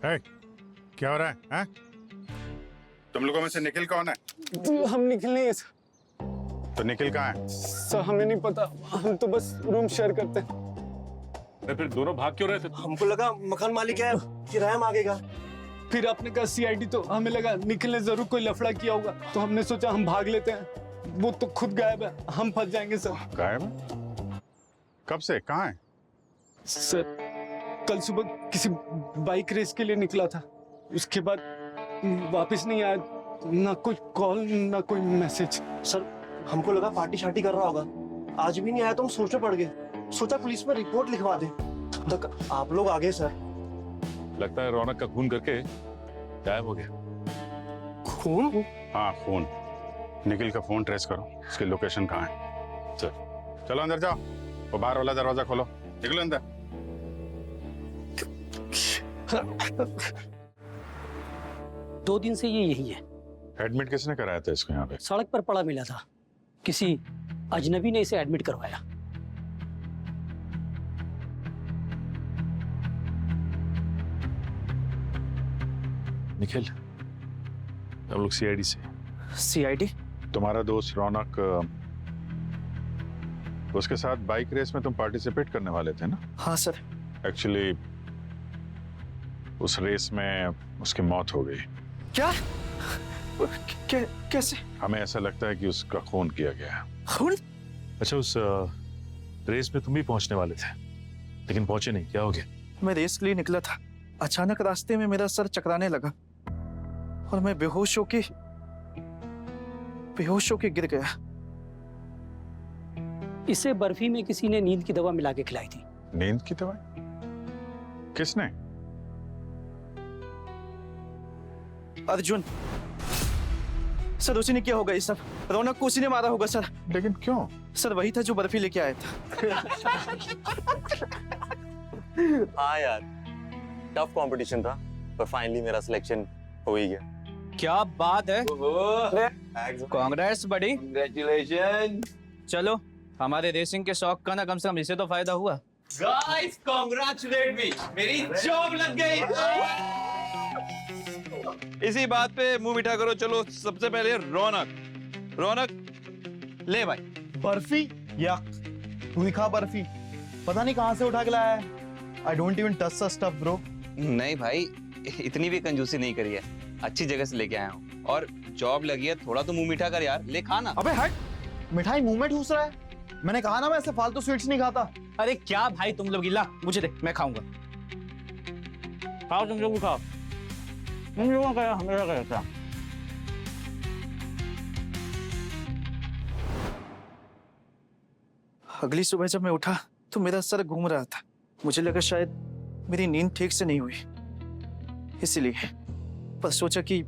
है, क्या हो रहा है? हैं? तुम लोगों में से निखिल कौन है?
हम निखिल नहीं है सर।
तो निखिल कहाँ है?
सर हमें नहीं पता, हम तो बस रूम शेयर करते हैं।
अरे फिर दोनों भाग क्यों रहे थे?
हमको लगा मकान मालिक है, किराया मांगेगा।
फिर आपने कहा सीआईडी, तो हमें लगा निखिल ने जरूर कोई लफड़ा किया होगा, तो हमने सोचा हम भाग लेते हैं। वो तो खुद गायब है, हम फंस जाएंगे सर।
गायब है? कब से? कहाँ है?
सर कल सुबह किसी बाइक रेस के लिए निकला था, उसके बाद वापस नहीं आया, ना कोई कॉल ना कोई मैसेज।
सर हमको लगा पार्टी शार्टी कर रहा होगा, आज भी नहीं आया तो हम सोच में पड़ गए, सोचा पुलिस में रिपोर्ट लिखवा दे। तक आप लोग आ गए सर।
लगता है रौनक का खून करके गायब हो गया।
खून?
हाँ खून। निखिल का फोन ट्रेस करो, उसकी लोकेशन कहाँ है? चलो अंदर जाओ, वो बाहर वाला दरवाजा खोलो, निकलो अंदर।
2 दिन से ये यही है।
एडमिट किसने कराया था इसको यहाँ पे?
सड़क पर पड़ा मिला था, किसी अजनबी ने इसे एडमिट करवाया।
निखिल, हम लोग सीआईडी से।
सीआईडी?
तुम्हारा दोस्त रौनक, उसके साथ बाइक रेस में तुम पार्टिसिपेट करने वाले थे ना?
हाँ सर।
एक्चुअली उस रेस में उसकी मौत हो गई।
क्या? कैसे?
हमें ऐसा लगता है कि उसका खून किया गया है।
खून?
अच्छा, उस रेस में तुम भी पहुंचने वाले थे लेकिन पहुंचे नहीं, क्या हो गया?
मैं रेस के लिए निकला था, अचानक रास्ते में मेरा सर चकराने लगा और मैं बेहोश होके
बेहोश होके गिर गया।
इसे बर्फी में किसी ने नींद की दवा मिला के खिलाई थी।
नींद की दवा? किसने?
अर्जुन। सर उसी ने किया होगा ये सब। रौनक को उसी ने मारा होगा सर।
लेकिन क्यों?
सर वही था जो बर्फी लेके आया था।
हाँ यार, टफ कंपटीशन था पर फाइनली मेरा सिलेक्शन हो ही गया।
क्या बात है। कांग्रेस बड़ी।
Congratulations.
चलो हमारे रेसिंग के शौक का ना कम से कम इसे तो फायदा हुआ।
Guys, congratulate me. मेरी जॉब लग गई।
इसी बात पे मुंह मीठा करो। चलो सबसे पहले रौनक ले भाई।
बर्फी या तू ही खा बर्फी। पता नहीं कहां से उठा के लाया है। I don't even touch such stuff, bro.
नहीं भाई, इतनी भी कंजूसी नहीं करी है। अच्छी जगह से लेके आया हूँ और जॉब लगी है, थोड़ा तो मुंह मीठा कर यार। ले खा ना।
अबे हट, मिठाई मुंह में ठूस रहा है। मैंने कहा ना मैं ऐसे फालतू स्वीट्स नहीं खाता। अरे क्या भाई तुम लोग, गिला मुझे दे, मैं खाऊंगा। खाओ तुम लोग भी खाओ। तुम लोगों का हमेशा का रहता। अगली सुबह जब मैं उठा तो मेरा सर घूम रहा था। मुझे लगा शायद मेरी नींद ठीक से नहीं हुई, इसीलिए बस सोचा कि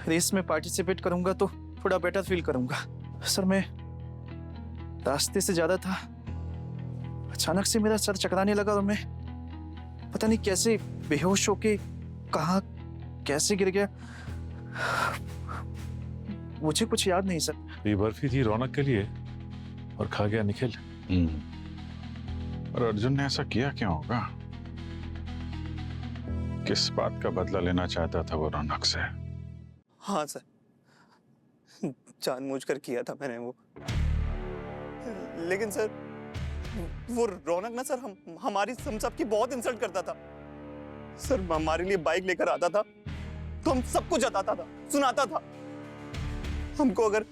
रेस में पार्टिसिपेट करूंगा तो थोड़ा बेटर फील करूंगा। सर मैं रास्ते से ज्यादा था, अचानक से मेरा सर चकराने लगा और मैं पता नहीं कैसे बेहोश होके कहाँ कैसे गिर गया, मुझे कुछ याद नहीं सर।
ये बर्फी थी रौनक के लिए और खा गया निखिल।
और अर्जुन ने ऐसा किया क्यों होगा? किस बात का बदला लेना चाहता था वो रौनक से?
हाँ सर, जानबूझकर किया था मैंने वो। लेकिन सर वो रौनक ना सर हमारी हम सबकी बहुत इंसल्ट करता था सर। हमारे लिए बाइक लेकर आता था तो हम सबको जताता था, सुनाता था। हमको अगर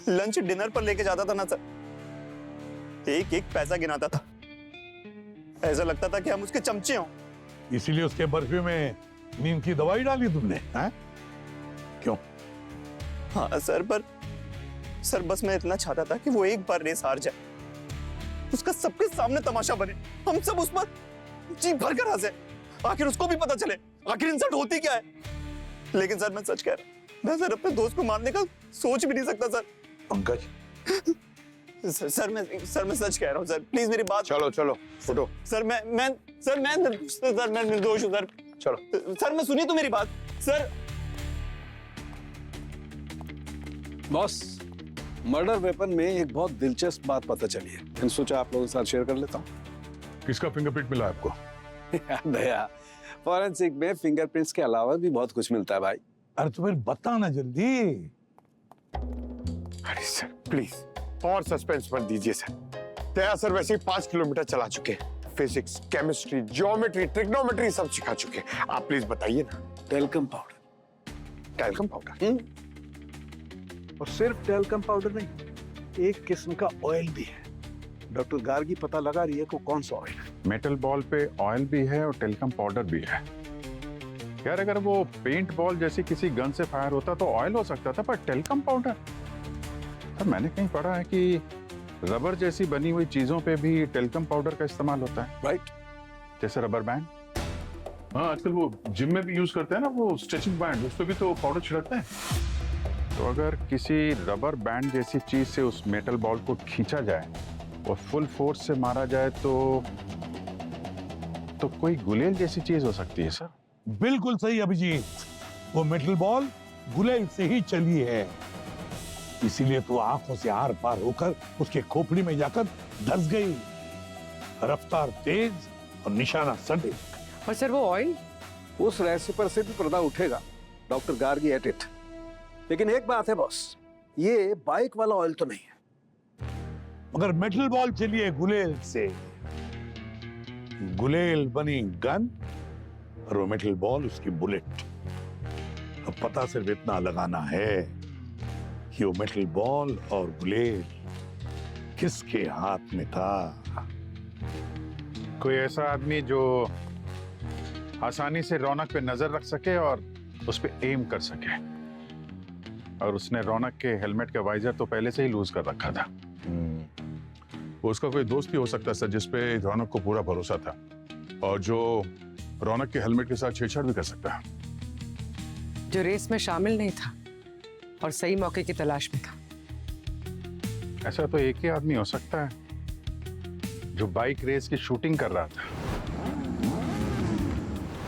लंच डिनर पर लेके जाता था ना सर, एक एक पैसा गिनाता था। ऐसा लगता था कि हम उसके चमचे हों।
इसीलिए उसके बर्फी में नींद की दवाई डाली तुमने, हैं? क्यों?
हाँ सर, पर सर बस मैं इतना चाहता था कि वो एक बार रेस हार जाए, उसका सबके सामने तमाशा बने, हम सब उस पर जी भर कर हंसे, आखिर उसको भी पता चले आखिर इंसल्ट होती क्या है। लेकिन सर मैं सच कह रहा हूं, मैं सर अपने दोस्त को मारने का सोच भी नहीं सकता सर।
पंकज
सर मैं सच कह रहा हूँ सर, प्लीज मेरी बात।
चलो चलो फुटो।
सर मैं निर्दोष हूँ सर।
चलो
सर मैं सुनी तो मेरी बात सर।
बॉस, मर्डर वेपन में एक बहुत दिलचस्प बात पता चली है, मैंने सोचा आप लोगों के साथ शेयर कर लेता हूँ।
किसका फिंगरप्रिंट मिला आपको?
दया, फॉरेंसिक में फिंगरप्रिंट्स के अलावा भी बहुत कुछ मिलता है भाई।
अरे तो फिर बता ना जल्दी।
अरे सर प्लीज और सस्पेंस मत दीजिए सर। दया सर वैसे ही 5 किलोमीटर चला चुके हैं, फिजिक्स, केमिस्ट्री, ज्योमेट्री, ट्रिग्नोमेट्री सब सिखा चुके हैं। आप प्लीज बताइए ना।
Talcum powder.
Talcum powder?
और सिर्फ टेल्कम पाउडर नहीं, एक किस्म का ऑयल भी है। डॉक्टर गार्गी पता लगा रही है को कौन सा ऑयल है।
मेटल बॉल पे ऑयल भी है और टेल्कम पाउडर भी है। यार अगर वो पेंट बॉल जैसी किसी गन से फायर होता तो ऑयल हो सकता था, पर टेल्कम पाउडर? सर मैंने कहीं पढ़ा है कि रबर जैसी बनी हुई चीजों पे भी टेल्कम पाउडर का इस्तेमाल होता है।
राइट,
जैसे रबर बैंड। हाँ आजकल वो जिम में भी यूज करते हैं ना, वो स्ट्रेचिंग बैंड, उस पर भी तो पाउडर छिड़कते हैं। तो अगर किसी रबर बैंड जैसी चीज से उस मेटल बॉल को खींचा जाए और फुल फोर्स से मारा जाए तो कोई गुलेल जैसी चीज हो सकती है सर।
बिल्कुल सही अभिजीत, वो मेटल बॉल गुलेल से ही चली है, इसीलिए तो आंखों से आर पार होकर उसके खोपड़ी में जाकर धंस गई। रफ्तार तेज और निशाना सटीक।
और सर वो ऑयल,
उस रहस्य पर से भी पर्दा उठेगा। Doctor Gargi at it. लेकिन एक बात है बॉस, ये बाइक वाला ऑयल तो नहीं है।
मगर मेटल बॉल चली है गुलेल से, गुलेल बनी गन और वो मेटल बॉल उसकी बुलेट। अब पता सिर्फ इतना लगाना है कि वो मेटल बॉल और गुलेल किसके हाथ में था।
कोई ऐसा आदमी जो आसानी से रौनक पे नजर रख सके और उस पे एम कर सके। और उसने रौनक के हेलमेट का वाइजर तो पहले से ही लूज कर रखा था। वो उसका कोई दोस्त भी हो सकता है सर, जिसपे रौनक को पूरा भरोसा था और जो रौनक के हेलमेट के साथ छेड़छाड़ भी कर सकता है।
जो रेस में शामिल नहीं था और सही मौके की तलाश में था।
ऐसा तो एक ही आदमी हो सकता है जो बाइक रेस की शूटिंग कर रहा था।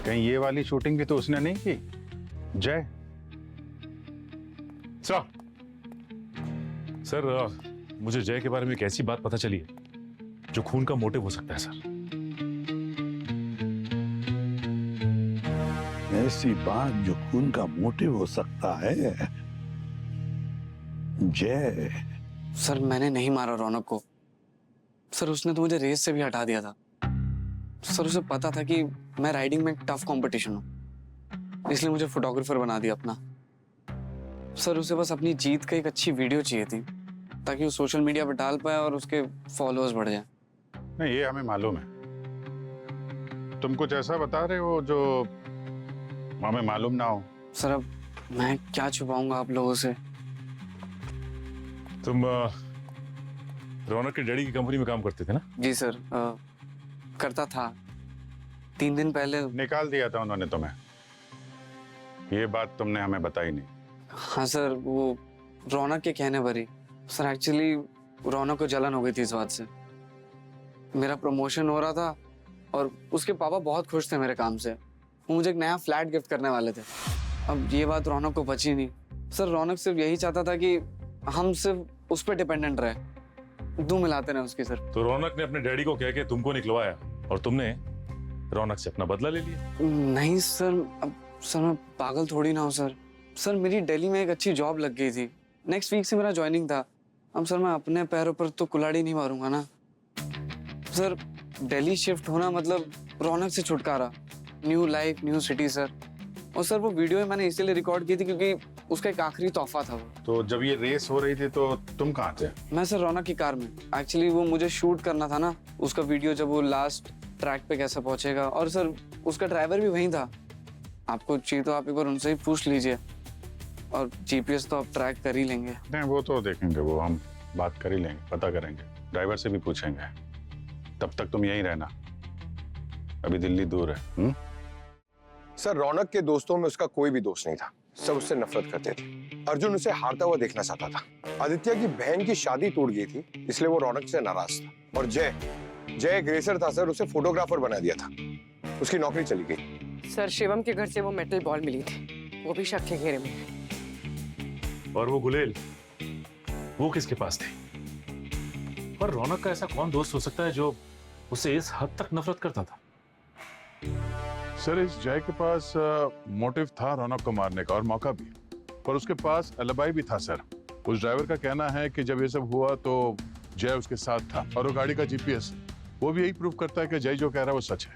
कहीं ये वाली शूटिंग भी तो उसने नहीं की? जय
सर मुझे जय के बारे में एक ऐसी बात पता चली है जो खून का मोटिव हो सकता है सर।
ऐसी बात जो खून का मोटिव हो सकता है? जय
सर मैंने नहीं मारा रौनक को। सर उसने तो मुझे रेस से भी हटा दिया था। सर उसे पता था कि मैं राइडिंग में टफ कंपटीशन हूँ, इसलिए मुझे फोटोग्राफर बना दिया अपना। सर उसे बस अपनी जीत का एक अच्छी वीडियो चाहिए थी ताकि वो सोशल मीडिया पर डाल पाए और उसके फॉलोअर्स बढ़ जाए।
नहीं, ये हमें मालूम है। तुम कुछ ऐसा बता रहे हो जो हमें मालूम ना हो।
सर अब मैं क्या छुपाऊंगा आप लोगों से।
तुम रौनक के डैडी की कंपनी में काम करते थे ना?
जी सर, करता था। 3 दिन पहले
निकाल दिया था उन्होंने तुम्हें। ये बात तुमने हमें बताई नहीं।
हाँ सर, वो रौनक के कहने पर ही। सर एक्चुअली रौनक को जलन हो गई थी इस बात से। मेरा प्रमोशन हो रहा था और उसके पापा बहुत खुश थे मेरे काम से। वो मुझे एक नया फ्लैट गिफ्ट करने वाले थे। अब ये बात रौनक को बची नहीं। सर रौनक सिर्फ यही चाहता था कि हम सिर्फ उस पर डिपेंडेंट रहे, दूं मिलाते रहे उसकी। सर
तो रौनक ने अपने डैडी को कह के तुमको निकलवाया और तुमने रौनक से अपना बदला ले लिया?
नहीं सर, अब सर मैं पागल थोड़ी ना हूँ सर। सर मेरी दिल्ली में एक अच्छी जॉब लग गई थी। नेक्स्ट वीक से मेरा ज्वाइनिंग था। अब सर मैं अपने पैरों पर तो कुल्हाड़ी नहीं मारूंगा ना। सर दिल्ली शिफ्ट होना मतलब रौनक से छुटकारा, new life, new city sir. और सर वो वीडियो मैंने इसीलिए रिकॉर्ड की थी क्योंकि उसका एक आखिरी तोहफा था वो।
तो जब ये रेस हो रही थी तो तुम कहाँ थे?
मैं सर रौनक की कार में। एक्चुअली वो मुझे शूट करना था ना उसका वीडियो, जब वो लास्ट ट्रैक पे कैसे पहुंचेगा। और सर उसका ड्राइवर भी वहीं था। आपको चाहिए तो आप एक बार उनसे ही पूछ लीजिए। और जीपीएस तो आप ट्रैक कर ही लेंगे।
नहीं, वो तो देखेंगे, वो हम बात कर ही लेंगे, पता करेंगे, ड्राइवर से भी पूछेंगे। तब तक तुम यहीं रहना, अभी दिल्ली दूर है।
सर रौनक के दोस्तों में उसका कोई भी दोस्त नहीं था। सब उससे नफरत करते थे। अर्जुन उसे हारता हुआ देखना चाहता था। आदित्य की बहन की शादी टूट गई थी, इसलिए वो रौनक से नाराज था। और जय एक रेसर था सर, उसे फोटोग्राफर बना दिया था। उसकी नौकरी चली गई।
सर शिवम के घर से वो मेटल बॉल मिली थी, वो भी शक के घेरे में।
और वो गुलेल, वो किसके पास थी? और रौनक का ऐसा कौन दोस्त हो सकता है जो उसे इस हद तक नफरत करता था?
सर इस जय के पास मोटिव था रौनक को मारने का और मौका भी, पर उसके पास अलिबाई भी था सर। उस ड्राइवर का कहना है कि जब ये सब हुआ तो जय उसके साथ था और वो गाड़ी का जीपीएस वो भी यही प्रूव करता है कि जय जो कह रहा है वो सच है।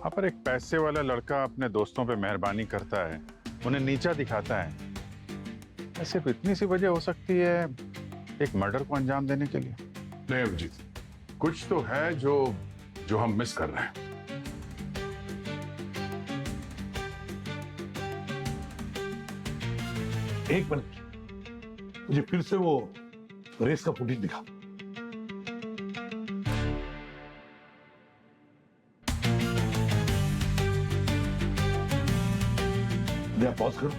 हाँ, पर एक पैसे वाला लड़का अपने दोस्तों पे मेहरबानी करता है, उन्हें नीचा दिखाता है, सिर्फ इतनी सी वजह हो सकती है एक मर्डर को अंजाम देने के लिए। नहीं अभिजीत, कुछ तो है जो हम मिस कर रहे हैं।
एक मिनट, मुझे फिर से वो रेस का फुटेज दिखा। पॉज करो।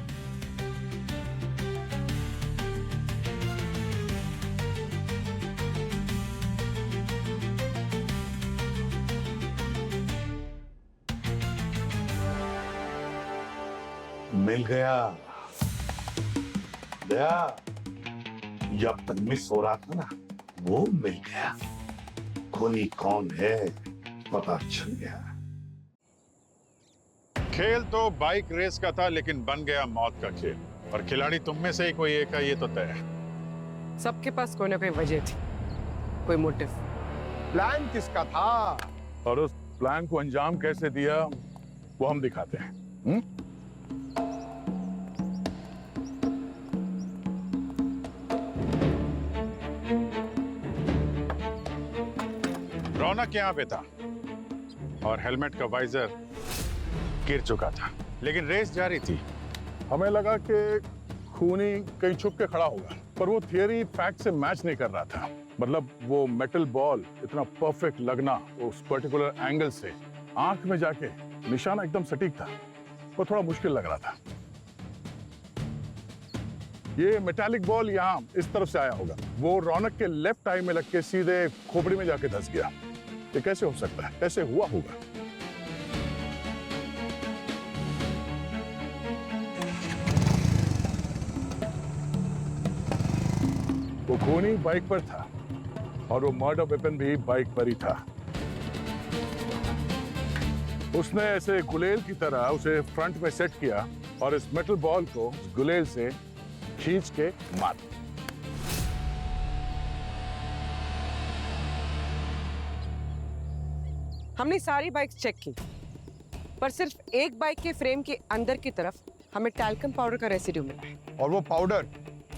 मिल गया दया, जब तक मिस हो रहा था ना वो मिल गया। खूनी कौन है पता चल गया।
खेल तो बाइक रेस का था लेकिन बन गया मौत का खेल, और खिलाड़ी तुम में से ही कोई एक है, ये तो तय है।
सबके पास कोई ना कोई वजह थी, कोई मोटिव।
प्लान किसका था
और उस प्लान को अंजाम कैसे दिया वो हम दिखाते हैं। रौनक यहाँ पे था और हेलमेट का वाइजर गिर चुका था, लेकिन रेस जारी थी। हमें लगा कि खूनी कहीं छुप के खड़ा होगा, पर वो थियरी फैक्ट से मैच नहीं कर रहा था। मतलब वो मेटल बॉल इतना परफेक्ट लगना उस पर्टिकुलर एंगल से आंख में जाके निशाना एकदम सटीक था, वो थोड़ा मुश्किल लग रहा था। ये मेटालिक बॉल यहाँ इस तरफ से आया होगा, वो रौनक के लेफ्ट आई में लग के सीधे खोपड़ी में जाके धंस गया। ये कैसे हो सकता है, कैसे हुआ होगा? वो खूनी बाइक पर था और वो मर्डर वेपन भी बाइक पर ही था। उसने ऐसे गुलेल की तरह उसे फ्रंट में सेट किया और इस मेटल बॉल को गुलेल से खींच के मार।
हमने सारी बाइक्स चेक की, पर सिर्फ एक बाइक के फ्रेम के अंदर की तरफ हमें टैल्कम पाउडर का रेसिड्यू मिला है।
और वो पाउडर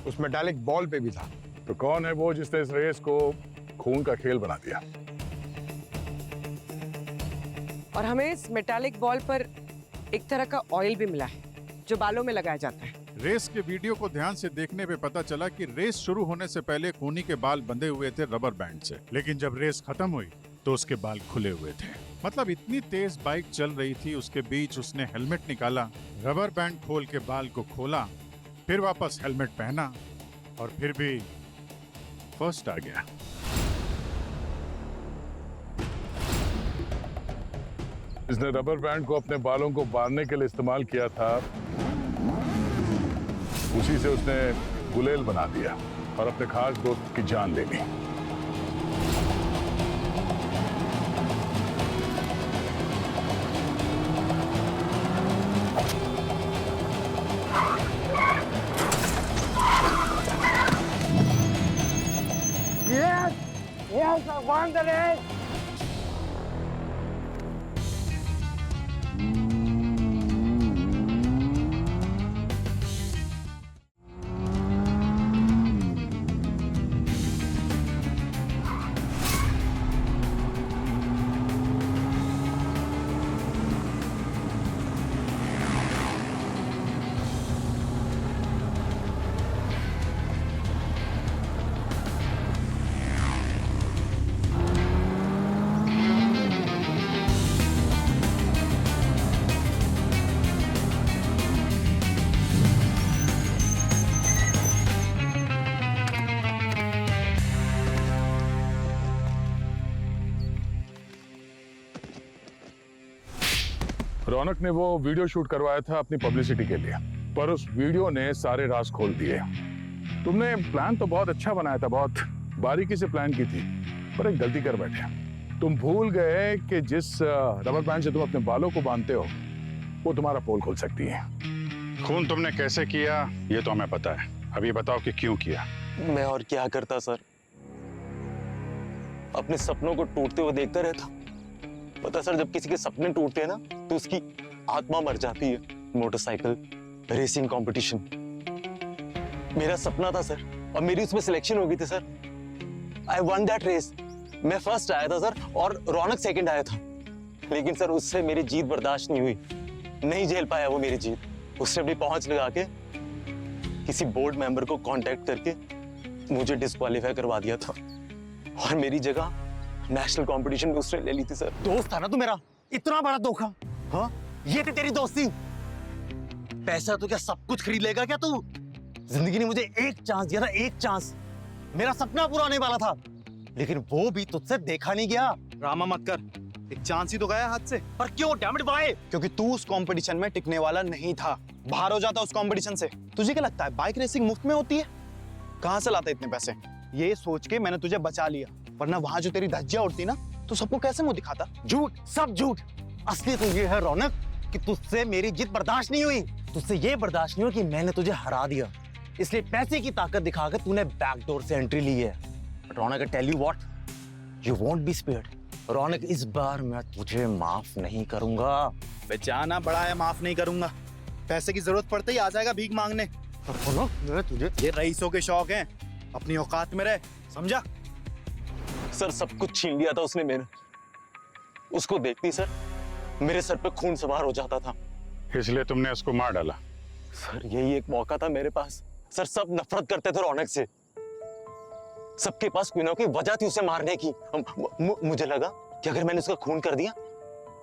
उस मेटालिक बॉल पे भी था।
तो कौन है वो जिसने इस रेस को खून का खेल बना दिया?
और हमें इस मेटालिक बॉल पर एक तरह का ऑयल भी मिला है जो बालों में लगाया जाता है।
रेस के वीडियो को ध्यान से देखने पे पता चला कि रेस शुरू होने से पहले खूनी के बाल बंधे हुए थे रबर बैंड से, लेकिन जब रेस खत्म हुई तो उसके बाल खुले हुए थे। मतलब इतनी तेज बाइक चल रही थी, उसके बीच उसने हेलमेट निकाला, रबर बैंड खोल के बाल को खोला, फिर वापस हेलमेट पहना और फिर भी फर्स्ट आ गया।
इसने रबर बैंड को अपने बालों को बांधने के लिए इस्तेमाल किया था, उसी से उसने गुलेल बना दिया और अपने खास दोस्त की जान ले ली।
Yes, I won the race.
रौनक ने वो वीडियो शूट करवाया था अपनी पब्लिसिटी के लिए, पर उस वीडियो ने सारे राज खोल दिए। तुमने प्लान तो बहुत अच्छा बनाया था, बहुत बारीकी से प्लान की थी, पर एक गलती कर बैठे। तुम भूल गए कि जिस रबर बैंड से तुम अपने बालों को बांधते हो वो तुम्हारा पोल खोल सकती है।
खून तुमने कैसे किया ये तो हमें पता है, अब ये बताओ कि क्यों किया।
मैं और क्या करता सर, अपने सपनों को टूटते हुए देखता रहता। पता सर, जब किसी के सपने टूटते हैं ना तो उसकी आत्मा मर जाती है। मोटरसाइकिल रेसिंग कंपटीशन मेरा सपना था सर, और मेरी उसमें सिलेक्शन हो गई थी sir. I won that race. मैं फर्स्ट आया था सर और रौनक सेकंड आया था, लेकिन सर उससे मेरी जीत बर्दाश्त नहीं हुई, नहीं झेल पाया वो मेरी जीत। उसने अपनी पहुंच लगा के किसी बोर्ड मेंबर को कांटेक्ट करके मुझे डिस्क्वालीफाई करवा दिया था, और मेरी जगह नेशनल कंपटीशन में उसने ले ली थी सर।
दोस्त था ना तू मेरा, इतना बड़ा धोखा। हाँ, ये थी तेरी दोस्ती। पैसा तो क्या सब कुछ खरीद लेगा क्या तू? जिंदगी ने मुझे एक चांस दिया था, एक चांस। मेरा सपना पूरा होने वाला था, लेकिन वो भी तुझसे देखा नहीं गया।
ड्रामा मत कर, एक चांस ही तो गया हाथ से।
पर क्यों डैम इट व्हाई?
क्योंकि तू उस कंपटीशन में टिकने वाला नहीं था, बाहर हो जाता उस कंपटीशन से। तुझे क्या लगता है बाइक रेसिंग मुफ्त में होती है? कहां से लाता इतने पैसे? ये सोच के मैंने तुझे बचा लिया, वरना वहां जो तेरी धज्जियां उड़ती ना तो सबको कैसे मुंह दिखाता?
झूठ, सब झूठ। असली तो ये है रौनक कि तुझसे मेरी जीत बर्दाश्त नहीं हुई। तुझसे ये बर्दाश्त नहीं हुआ कि मैंने तुझे हरा दिया, इसलिए पैसे की ताकत दिखाकर तूने बैकडोर से एंट्री ली है। Raunak, tell you what, you won't be spared. Raunak, इस बार मैं तुझे माफ नहीं करूंगा।
बेचाना बड़ा है, माफ नहीं करूंगा। पैसे की जरूरत पड़ते ही आ जाएगा भीख मांगने।
तुझे
ये रईसों के शौक हैं, अपनी औकात में रह, समझा?
सर सब कुछ छीन लिया था उसने मेरे। उसको देखती सर मेरे सर पे खून सवार हो जाता था,
इसलिए तुमने उसको मार डाला।
सर यही एक मौका था मेरे पास। सर सब नफरत करते थे रौनक से, सबके पास कोई ना कोई वजह थी उसे मारने की। मुझे लगा कि अगर मैंने उसका खून कर दिया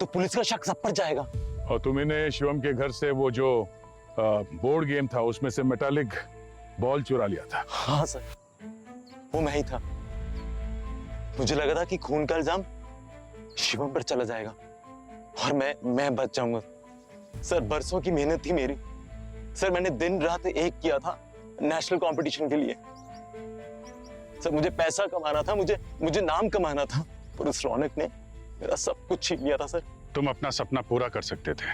तो पुलिस का शक सब पर जाएगा।
और तुमने शिवम के घर से वो जो बोर्ड गेम था उसमें से मेटालिक बॉल चुरा लिया था।
हाँ सर, वो मैं ही था। मुझे लगा था कि खून का इल्जाम शिवम पर चला जाएगा और मैं बच जाऊंगा। सर बरसों की मेहनत थी मेरी। सर मैंने दिन रात एक किया था नेशनल कंपटीशन के लिए। सर मुझे पैसा कमाना था, मुझे नाम कमाना था, पर उस रौनक ने मेरा सब कुछ छीन लिया था। सर
तुम अपना सपना पूरा कर सकते थे,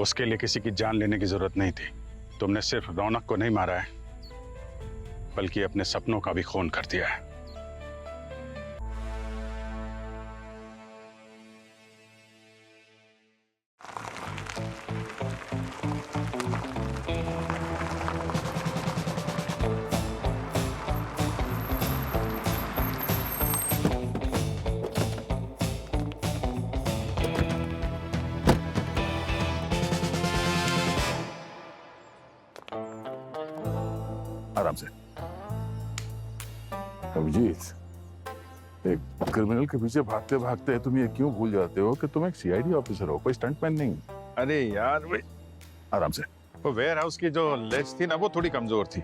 उसके लिए किसी की जान लेने की जरूरत नहीं थी। तुमने सिर्फ रौनक को नहीं मारा है, बल्कि अपने सपनों का भी खून कर दिया है।
आराम से। अभिजीत, एक क्रिमिनल के पीछे भागते भागते तुम ये क्यों भूल जाते हो कि तुम एक सीआईडी ऑफिसर हो, कोई स्टंटमैन नहीं।
अरे यार वे
आराम से।
वो वेयर हाउस की जो लेज थी ना, वो थोड़ी कमजोर थी।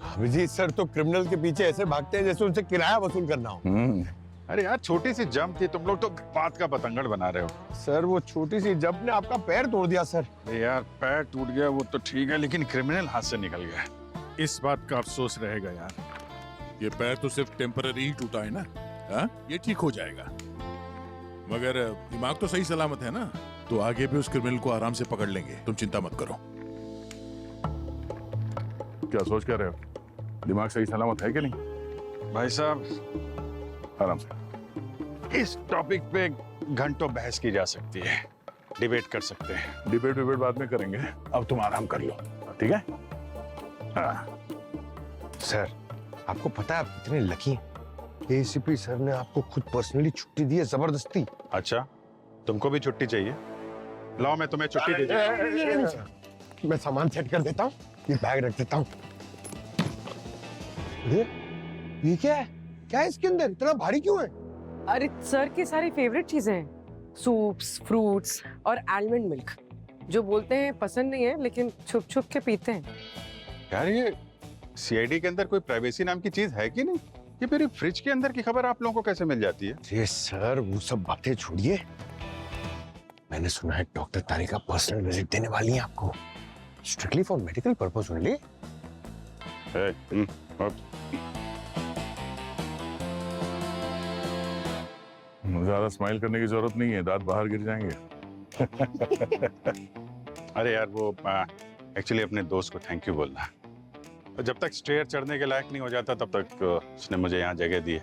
अभिजीत सर तो क्रिमिनल के पीछे ऐसे भागते हैं जैसे उनसे किराया वसूल करना हो।
अरे यार छोटी सी जंप थी, तुम लोग तो बात का पतंगड़ बना रहे हो।
सर वो छोटी सी जंप ने आपका पैर तोड़ दिया सर।
अरे यार पैर टूट गया वो तो ठीक है, लेकिन क्रिमिनल हाथ से निकल गया।
इस बात का अफसोस रहेगा यार। ये पैर तो सिर्फ टेम्पररी ही टूटा है ना, हाँ? ये ठीक हो जाएगा। मगर दिमाग तो सही सलामत है ना, तो आगे भी उस क्रिमिनल को आराम से पकड़ लेंगे, तुम चिंता मत करो।
क्या सोच कर रहे हो? दिमाग सही सलामत है कि नहीं?
भाई साहब
आराम से।
इस टॉपिक पे घंटों बहस की जा सकती है, डिबेट कर सकते हैं।
डिबेट बाद में करेंगे, अब तुम आराम कर लो, ठीक है?
सर आपको पता है आप कितने लकी हैं। एसीपी सर ने आपको खुद पर्सनली छुट्टी दी है, जबरदस्ती।
अच्छा, तुमको भी छुट्टी चाहिए? लाओ मैं तुम्हें छुट्टी दे देता हूं।
मैं सामान सेट कर देता हूँ, ये बैग रख देता हूँ। ये क्या है? क्या है इसके अंदर? इतना भारी क्यों है?
अरे सर की सारी फेवरेट चीजें हैं, सूप्स, फ्रूट्स और आलमंड मिल्क, जो बोलते हैं पसंद नहीं है लेकिन छुप छुप के पीते हैं।
यार ये सीआईडी के अंदर कोई प्राइवेसी नाम की चीज है कि नहीं? ये मेरी फ्रिज के अंदर की खबर आप लोगों को कैसे मिल जाती है?
अरे सर वो सब बातें छोड़िए, मैंने सुना है डॉक्टर तारिका पर्सनल विजिट देने वाली हैं आपको, strictly for medical purpose only.
ज्यादा स्माइल करने की जरूरत नहीं है, दांत बाहर गिर जाएंगे।
अरे यार वो एक्चुअली अपने दोस्त को थैंक यू बोलना। जब तक स्टेयर चढ़ने के लायक नहीं हो जाता तब तक उसने मुझे यहाँ जगह दी है।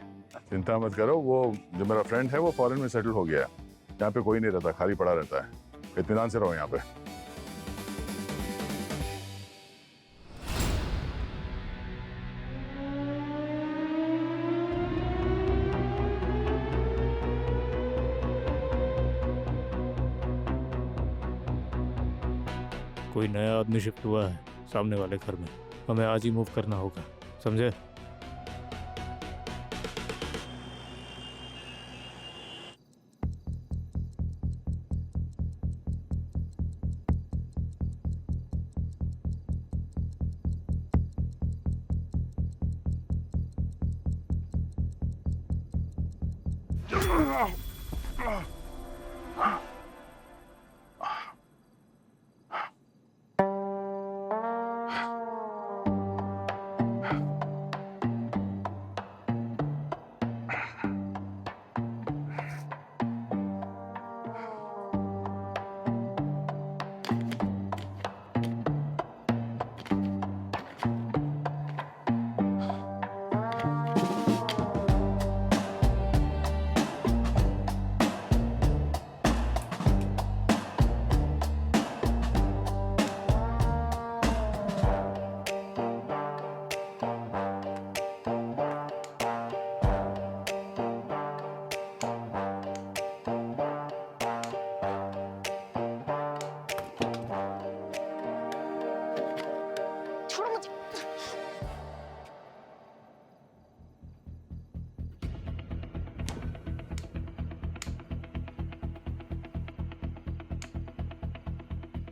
चिंता मत करो, वो जो मेरा फ्रेंड है वो फॉरेन में सेटल हो गया है, यहाँ पे कोई नहीं रहता, खाली पड़ा रहता है। इत्मीनान से रहो यहाँ पे।
कोई नया आदमी शिफ्ट हुआ है सामने वाले घर में, हमें आज ही मूव करना होगा, समझे?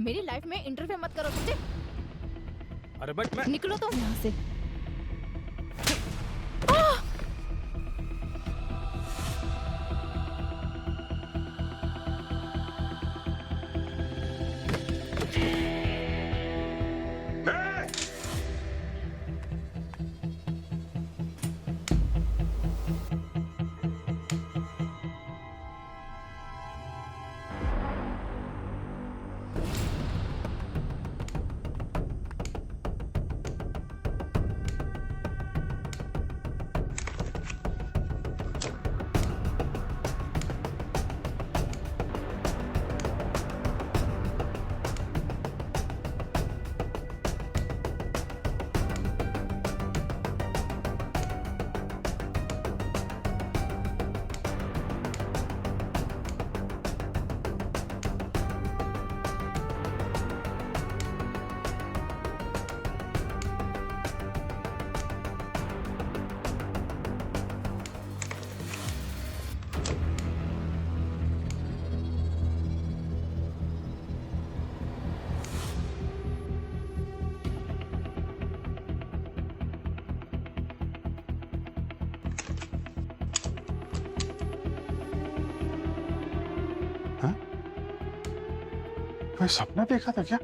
मेरी लाइफ में इंटरफेयर मत करो, समझे?
अरे बट मैं
निकलो तो यहाँ से।
कोई सपना देखा था क्या?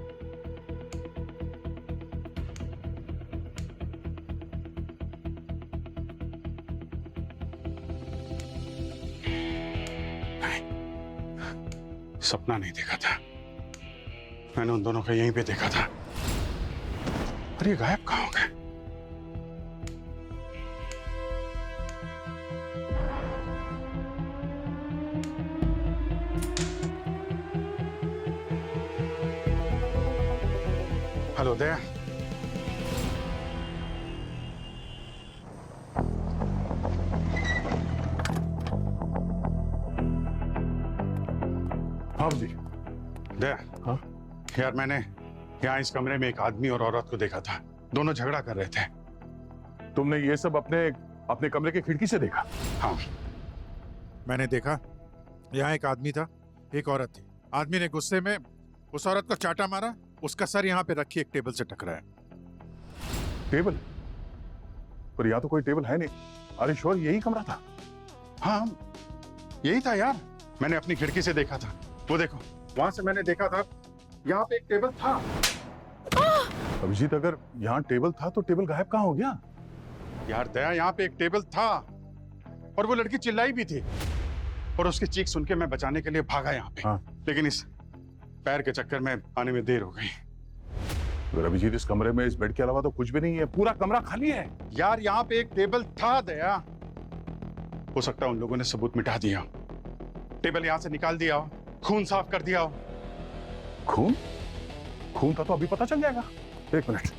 नहीं, सपना नहीं देखा था। मैंने उन दोनों को यहीं पे देखा था। और ये गायब कहाँ हो गए? हेलो दया। हाँ जी। दया। हाँ यार, मैंने यहाँ इस कमरे में एक आदमी और औरत को देखा था। दोनों झगड़ा कर रहे थे।
तुमने ये सब अपने कमरे की खिड़की से देखा?
हाँ।
मैंने देखा, यहाँ एक आदमी था, एक औरत थी। आदमी ने गुस्से में उस औरत को चाटा मारा, उसका सर यहाँ पे रखी एक टेबल से टकराया।
टेबल? पर यहाँ तो कोई टेबल है नहीं। अरे श्योर यही कमरा था?
हाँ यही था यार, मैंने अपनी खिड़की से देखा था। वो देखो, वहां से मैंने देखा था, यहाँ पे एक टेबल था।
अभिजीत, अगर यहाँ टेबल था तो टेबल गायब कहाँ हो गया?
यार दया, यहाँ पे एक टेबल था और वो लड़की चिल्लाई भी थी और उसकी चीख सुन के मैं बचाने के लिए भागा यहाँ पे। हाँ। लेकिन इस पैर के चक्कर में आने में देर हो गई।
अगर अभिजीत, इस कमरे में इस बेड के अलावा तो कुछ भी नहीं है, पूरा कमरा खाली है।
यार यहाँ पे एक टेबल था दया, हो सकता है उन लोगों ने सबूत मिटा दिया, टेबल यहाँ से निकाल दिया हो, खून साफ कर दिया हो।
खून? खून था तो अभी पता चल जाएगा। एक मिनट।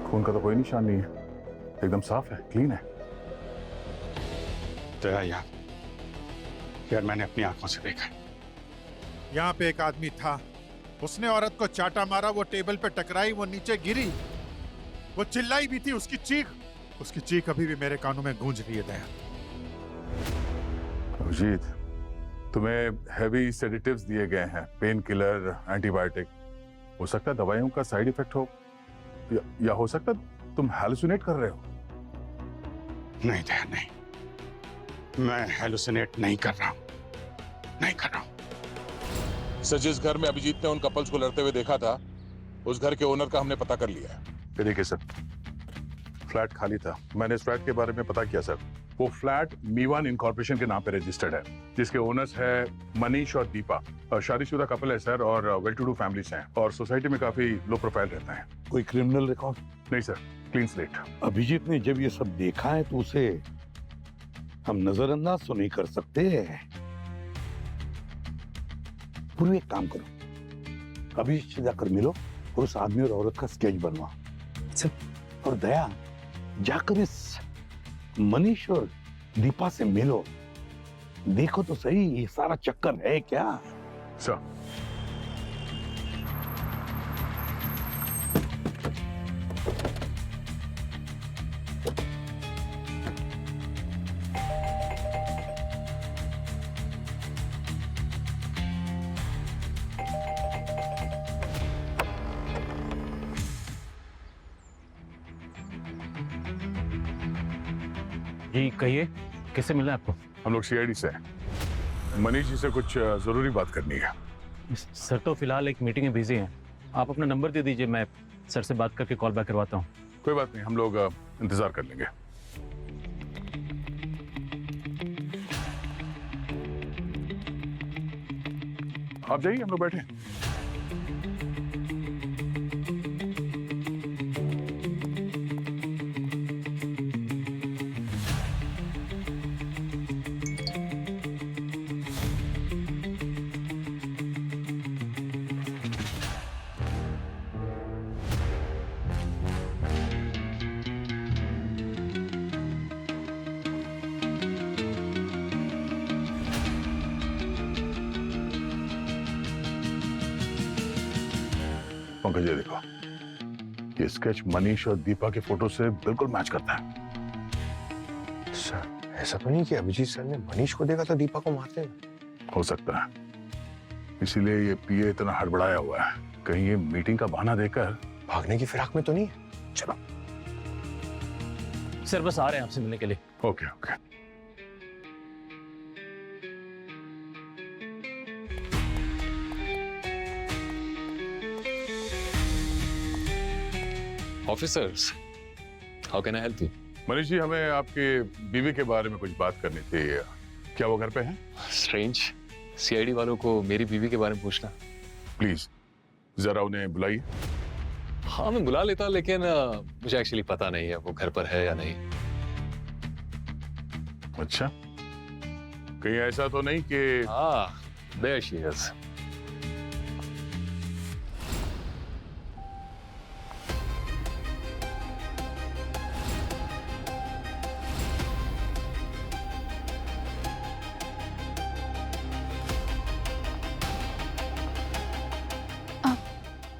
खून का तो कोई निशान नहीं है, एकदम साफ है, क्लीन है।
तो यार मैंने अपनी आंखों से देखा।
यहाँ पे एक आदमी था, उसने औरत को चाटा मारा, वो टेबल पे टकराई, वो नीचे गिरी, वो चिल्लाई भी थी। उसकी चीख अभी भी मेरे कानों में गूंज रही है दया।
अभिजीत, तुम्हें हैवी सेडेटिव्स दिए गए हैं, पेन किलर, एंटीबायोटिक। हो सकता है दवाइयों का साइड इफेक्ट हो, या हो सकता है तुम हैलुसिनेट कर रहे हो।
नहीं दया, नहीं, मैं हैलुसिनेट नहीं कर रहा हूं, नहीं कर रहा हूं।
सर, जिस घर में अभिजीत ने उन कपल्स को लड़ते हुए देखा था, उस घर के ओनर का हमने पता कर लिया है। देखिए सर, फ्लैट खाली था। मैंने इस फ्लैट के बारे में पता किया सर। वो फ्लैट मीवान इनकॉर्पोरेशन के नाम पे रजिस्टर्ड है, जिसके ओनर्स है मनीष और दीपा। शादीशुदा कपल है सर, और वेल टू डू फैमिलीज हैं, और सोसाइटी में काफी लो प्रोफाइल रहता है।
कोई क्रिमिनल रिकॉर्ड?
नहीं सर, क्लीन स्लेट।
अभिजीत ने जब ये सब देखा है तो उसे हम नजरअंदाज तो नहीं कर सकते। पूर्व एक काम करो, अभिजीत से जाकर मिलो और उस आदमी और औरत का स्केच बनवा। और दया, जाकर इस मनीष और दीपा से मिलो, देखो तो सही ये सारा चक्कर है क्या।
सर
जी कहिए, किससे मिलना है आपको?
हम लोग सीआईडी से हैं। मनीष जी से कुछ जरूरी बात करनी है।
सर तो फिलहाल एक मीटिंग में बिजी हैं। आप अपना नंबर दे दीजिए, मैं सर से बात करके कॉल बैक करवाता हूँ।
कोई बात नहीं, हम लोग इंतजार कर लेंगे। आप जाइए, हम लोग बैठे हैं। पंकज, ये देखो, ये स्केच मनीष और दीपा के फोटो से बिल्कुल मैच करता है।
सर ऐसा तो नहीं कि अभिजीत सर ने मनीष को देखा था दीपा को मारते हुए?
हो सकता है, इसीलिए ये पीए इतना हड़बड़ाया हुआ है। कहीं ये मीटिंग का बहाना देकर
भागने की फिराक में तो नहीं है? चलो
सर बस आ रहे हैं आपसे मिलने के लिए।
Okay okay.
Officers, how can I help you?
Manish ji, हमें आपके बीवी के बारे में कुछ बात करनी थी। क्या वो घर पे हैं?
स्ट्रेंज, सीआईडी वालों को मेरी बीवी के बारे में पूछना।
प्लीज जरा उन्हें बुलाइए।
हाँ मैं बुला लेता, लेकिन मुझे एक्चुअली पता नहीं है वो घर पर है या नहीं।
अच्छा, कहीं ऐसा तो नहीं कि?
हाँ, देयर शी इज।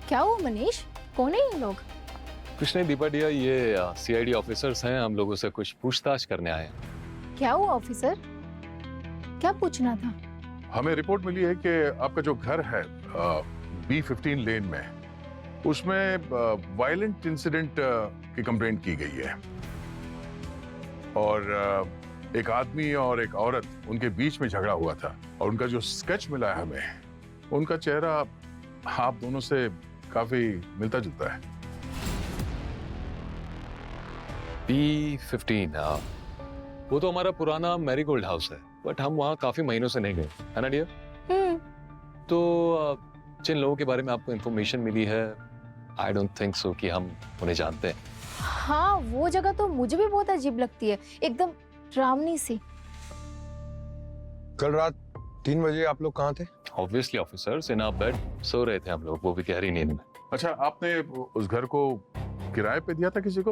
क्या हुआ मनीष, कौन है ये लोग?
कुछ नहीं दीपा डिया, ये सीआईडी ऑफिसर्स हैं, हम लोगों से कुछ पूछताछ करने आए हैं।
क्या हुआ ऑफिसर, क्या पूछना था?
हमें रिपोर्ट मिली है कि आपका जो घर है B15 लेन में, उसमें वायलेंट इंसिडेंट की कंप्लेंट की गई है और एक आदमी और एक औरत, उनके बीच में झगड़ा हुआ था और उनका जो स्केच मिला है हमें, उनका चेहरा आप दोनों से काफी मिलता जुलता है।
B15, वो तो हमारा पुराना मैरीगोल्ड हाउस है, बट हम वहाँ काफी महीनों से नहीं गए, है ना डियर? तो जिन लोगों के बारे में आपको इंफॉर्मेशन मिली है, आई डोंट थिंक सो कि हम उन्हें जानते हैं।
हाँ वो जगह तो मुझे भी बहुत अजीब लगती है, एकदम डरावनी सी।
कल रात 3 बजे आप लोग कहाँ थे?
Obviously officers, in our bed सो रहे थे हम लोग, वो भी गहरी नींद में।
अच्छा, आपने उस घर को किराए पे दिया था किसी को,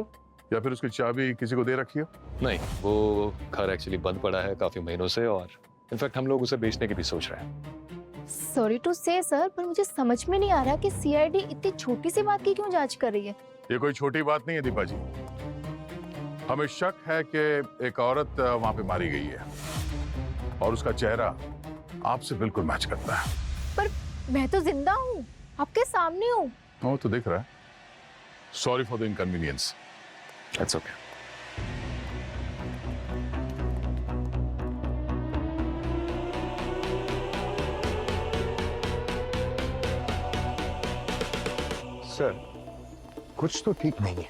या फिर उसकी चाबी किसी को दे रखी हो?
नहीं, वो घर एक्चुअली बंद पड़ा है काफी महीनों से और इनफैक्ट हम लोग उसे बेचने की भी सोच रहे हैं।
सॉरी टू से सर, पर मुझे समझ में नहीं आ रहा कि सीआईडी इतनी छोटी सी बात की क्यों जांच कर रही है।
ये कोई छोटी बात नहीं है दीपा जी। हमें शक है कि एक औरत वहां पे मारी गई है और उसका चेहरा आपसे बिल्कुल मैच करता है।
पर मैं तो जिंदा हूँ, आपके सामने हूँ।
वो तो दिख रहा है। Sorry for the inconvenience.
That's okay.
Sir कुछ तो ठीक नहीं है।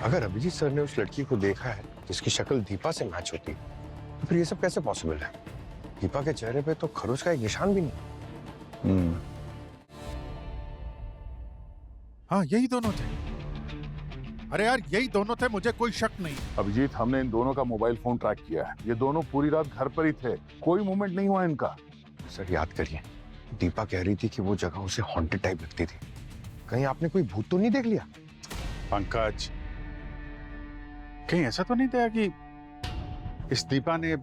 अगर अभिजीत सर ने उस लड़की को देखा है जिसकी शक्ल दीपा से मैच होती है, तो फिर ये सब कैसे पॉसिबल है? दीपा के चेहरे पे तो खरोच का एक निशान भी नहीं।
हाँ यही दोनों थे। अरे यार यही दोनों थे, मुझे कोई शक नहीं।
अभिजीत, हमने इन दोनों का मोबाइल फोन ट्रैक किया है। ये दोनों पूरी रात घर पर ही थे, कोई मूवमेंट नहीं हुआ इनका।
सर याद करिए, दीपा कह रही थी कि वो जगह उसे हॉन्टेड टाइप लगती थी। कहीं आपने कोई भूत तो नहीं देख लिया?
पंकज, कहीं ऐसा तो नहीं था कि इस दीपा ने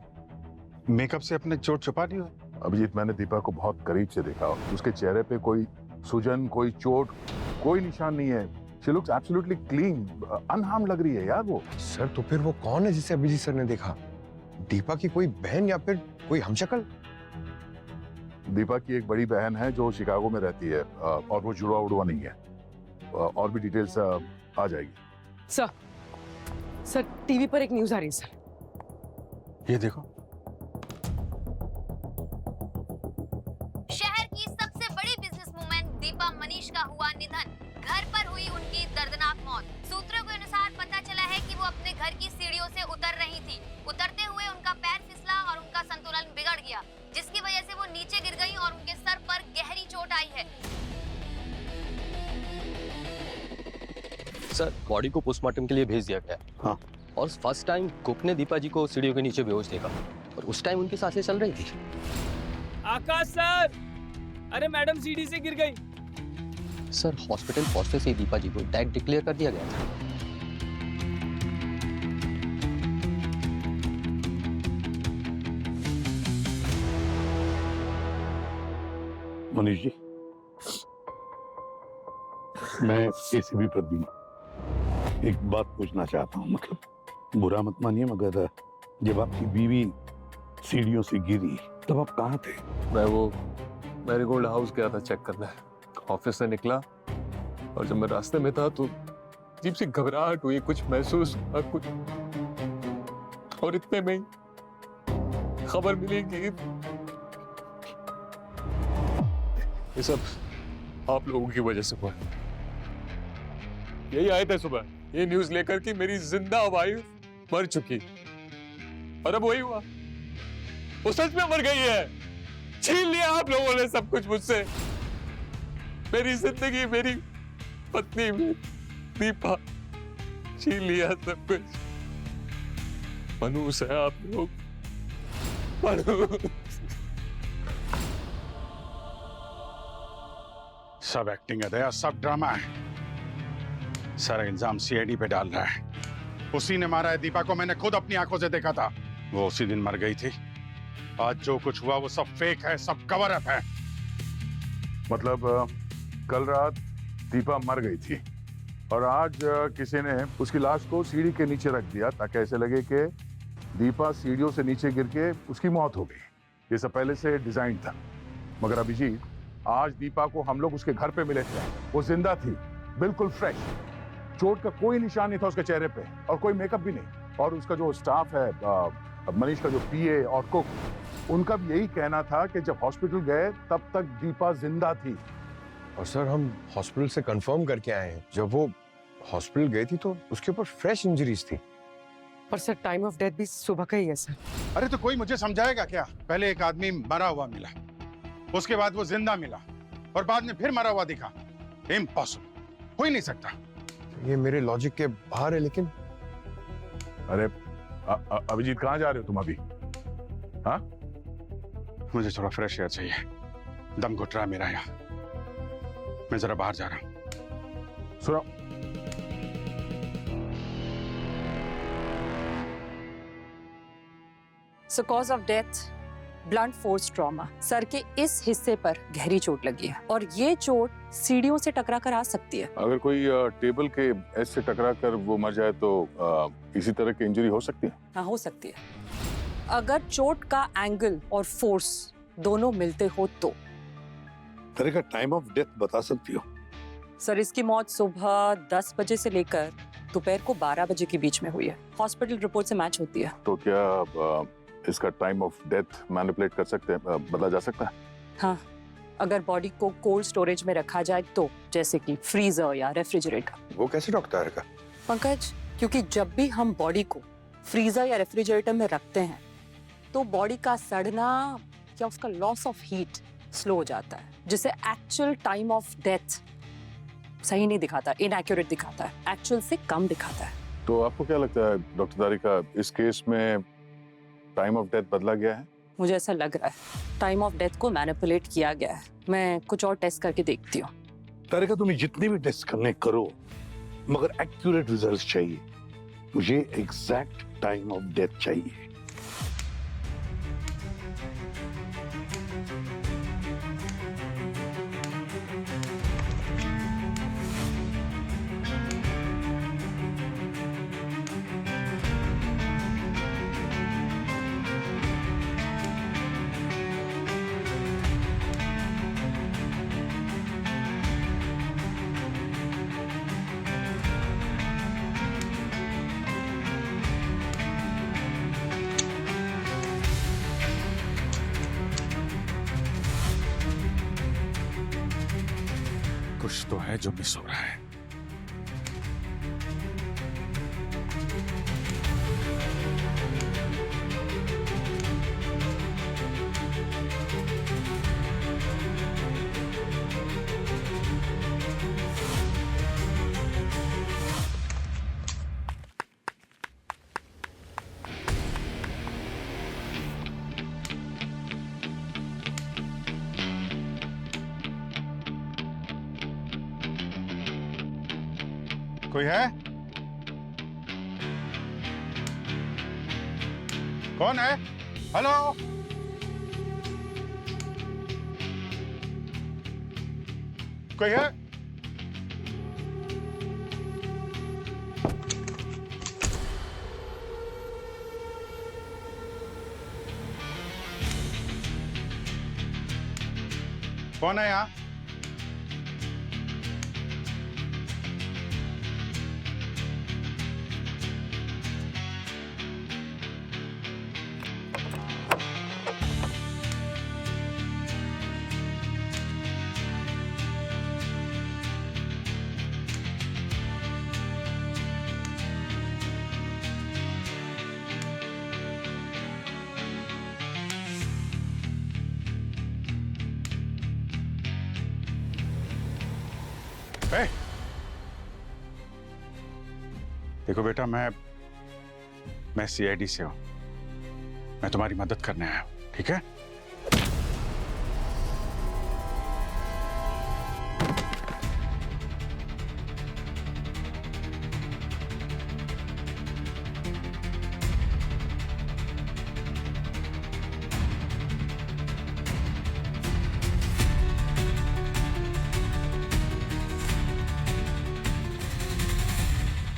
मेकअप से अपने चोट छुपा ली हो?
अभिजीत, मैंने दीपा को बहुत करीब से देखा। उसके चेहरे पे कोई सूजन, कोई चोट, कोई निशान नहीं है। She looks absolutely clean, unharmed लग रही है यार वो।
सर तो फिर वो कौन है जिसे अभिजीत सर ने देखा? दीपा की कोई बहन या फिर कोई हमशक्ल?
दीपा की एक बड़ी बहन है जो शिकागो में रहती है, और वो जुड़वा उड़वा नहीं है। और भी डिटेल्स आ जाएगी।
सर टीवी पर एक न्यूज आ रही है सर।
ये देखो।
शहर की सबसे बड़ी बिजनेस वुमेन दीपा मनीष का हुआ निधन। घर पर हुई उनकी दर्दनाक मौत। सूत्रों के अनुसार पता चला है कि वो अपने घर की सीढ़ियों से उतर रही थी। उतरते हुए उनका पैर फिसला और उनका संतुलन बिगड़ गया, जिसकी वजह से वो नीचे गिर गई और उनके सर पर गहरी चोट आई है।
सर, बॉडी को पोस्टमार्टम के लिए भेज दिया गया।
हाँ।
और फर्स्ट टाइम कुक ने दीपा जी को सीढ़ियों के नीचे बेहोश देखा, और उस टाइम उनकी सांसें चल रही थी।
आकाश सर, अरे मैडम सीढ़ी से गिर गई।
सर, हॉस्पिटल पहुंचते से दीपा जी को डेड डिक्लेयर कर दिया गया था।
मनीष जी, मैं एसीपी प्रवीण एक बात पूछना चाहता हूँ। मतलब बुरा मत मानिए, मगर जब आपकी बीवी सीढ़ियों से गिरी तब आप कहाँ थे?
मैं वो मैरीगोल्ड हाउस गया था चेक करने। ऑफिस से निकला और जब मैं रास्ते में था तो अजीब सी घबराहट हुई, कुछ महसूस हुआ कुछ, और इतने में ही खबर मिली कि ये सब आप लोगों की वजह से हुआ। यही आए थे सुबह ये न्यूज लेकर कि मेरी जिंदा वाइफ मर चुकी, और अब वही हुआ, वो सच में मर गई है। छीन लिया आप लोगों ने सब कुछ मुझसे, मेरी जिंदगी, मेरी पत्नी दीपा, छीन लिया सब कुछ। मनूस है आप लोग, मनूस।
सब एक्टिंग है दया, सब ड्रामा है। सारा इल्जाम सीआईडी पे डाल रहा है। उसी ने मारा है दीपा को, मैंने खुद अपनी आंखों से देखा था। वो उसी दिन मर गई थी। आज जो कुछ हुआ वो सब फेक है, सब कवर अप है।
मतलब कल रात दीपा मर गई थी और आज किसी ने उसकी लाश को सीढ़ी के नीचे रख दिया ताकि ऐसे लगे कि दीपा सीढ़ियों से नीचे गिर के उसकी मौत हो गई। ये सब पहले से डिजाइन था। मगर अभिजीत, आज दीपा को हम लोग उसके घर पे मिले थे। वो जिंदा थी, बिल्कुल फ्रेश। चोट का कोई निशान नहीं था उसके चेहरे पे और कोई मेकअप भी नहीं। और उसका जो स्टाफ है, मनीष का जो पीए और कुक, उनका भी यही कहना था कि जब हॉस्पिटल गए तब तक दीपा जिंदा थी।
और सर, हम हॉस्पिटल से कंफर्म करके आए हैं, जब वो हॉस्पिटल गई थी तो उसके ऊपर फ्रेश इंजरीज थी।
पर सर टाइम ऑफ डेथ भी सुबह का ही है सर।
अरे तो कोई मुझे समझाएगा क्या? पहले एक आदमी मरा हुआ मिला, उसके बाद वो जिंदा मिला, और बाद में फिर मरा हुआ दिखा। इम्पॉसिबल, हो ही नहीं सकता।
ये मेरे लॉजिक के बाहर है। लेकिन
अरे अभिजीत, कहाँ जा रहे हो तुम अभी? हाँ,
मुझे थोड़ा फ्रेश एयर चाहिए। दम घुट रहा है मेरा यहाँ। मैं जरा बाहर जा रहा हूँ।
सुनो,
So cause of death, blunt force trauma. Sir के इस हिस्से पर गहरी चोट लगी है और ये चोट सीढ़ियों से टकरा कर आ सकती है।
अगर कोई टेबल के एज से टकरा कर वो मर जाए तो इसी तरह की इंजरी हो सकती है?
हाँ, हो सकती है। अगर चोट का एंगल और फोर्स दोनों मिलते हो तो।
तरह का टाइम ऑफ डेथ बता सकती हो?
सर, इसकी मौत सुबह 10 बजे से लेकर दोपहर को 12 बजे के बीच में हुई है। हॉस्पिटल रिपोर्ट से मैच होती है।
तो क्या इसका टाइम ऑफ डेथ मैनिपुलेट कर सकते हैं, बदला जा सकता है?
हाँ, अगर बॉडी को कोल्ड स्टोरेज में रखा जाए तो, जैसे कि फ्रीजर या रेफ्रिजरेटर।
वो कैसे डॉक्टर का?
पंकज, क्योंकि जब भी हम बॉडी को फ्रीजर या रेफ्रिजरेटर में रखते हैं तो बॉडी का सड़ना या उसका लॉस ऑफ हीट स्लो हो जाता है, जिसे एक्चुअल टाइम ऑफ डेथ सही नहीं दिखाता, इनएक्यूरेट दिखाता है, एक्चुअल से कम दिखाता है।
तो आपको क्या लगता है डॉक्टर तारिका, इस केस में टाइम ऑफ डेथ बदला गया है?
मुझे ऐसा लग रहा है टाइम ऑफ डेथ को मैनिपुलेट किया गया है। मैं कुछ और टेस्ट करके देखती हूँ।
तारिका, तुम्हें जितने भी टेस्ट करने करो, मगर एक्यूरेट रिजल्ट चाहिए। मुझे एग्जैक्ट टाइम ऑफ डेथ चाहिए।
कुछ तो है जो मिस हो रहा है। कोई है? कौन है? हेलो? कोई है? कौन है यहाँ? ए! देखो बेटा, मैं सीआईडी से हूं। मैं तुम्हारी मदद करने आया हूं, ठीक है?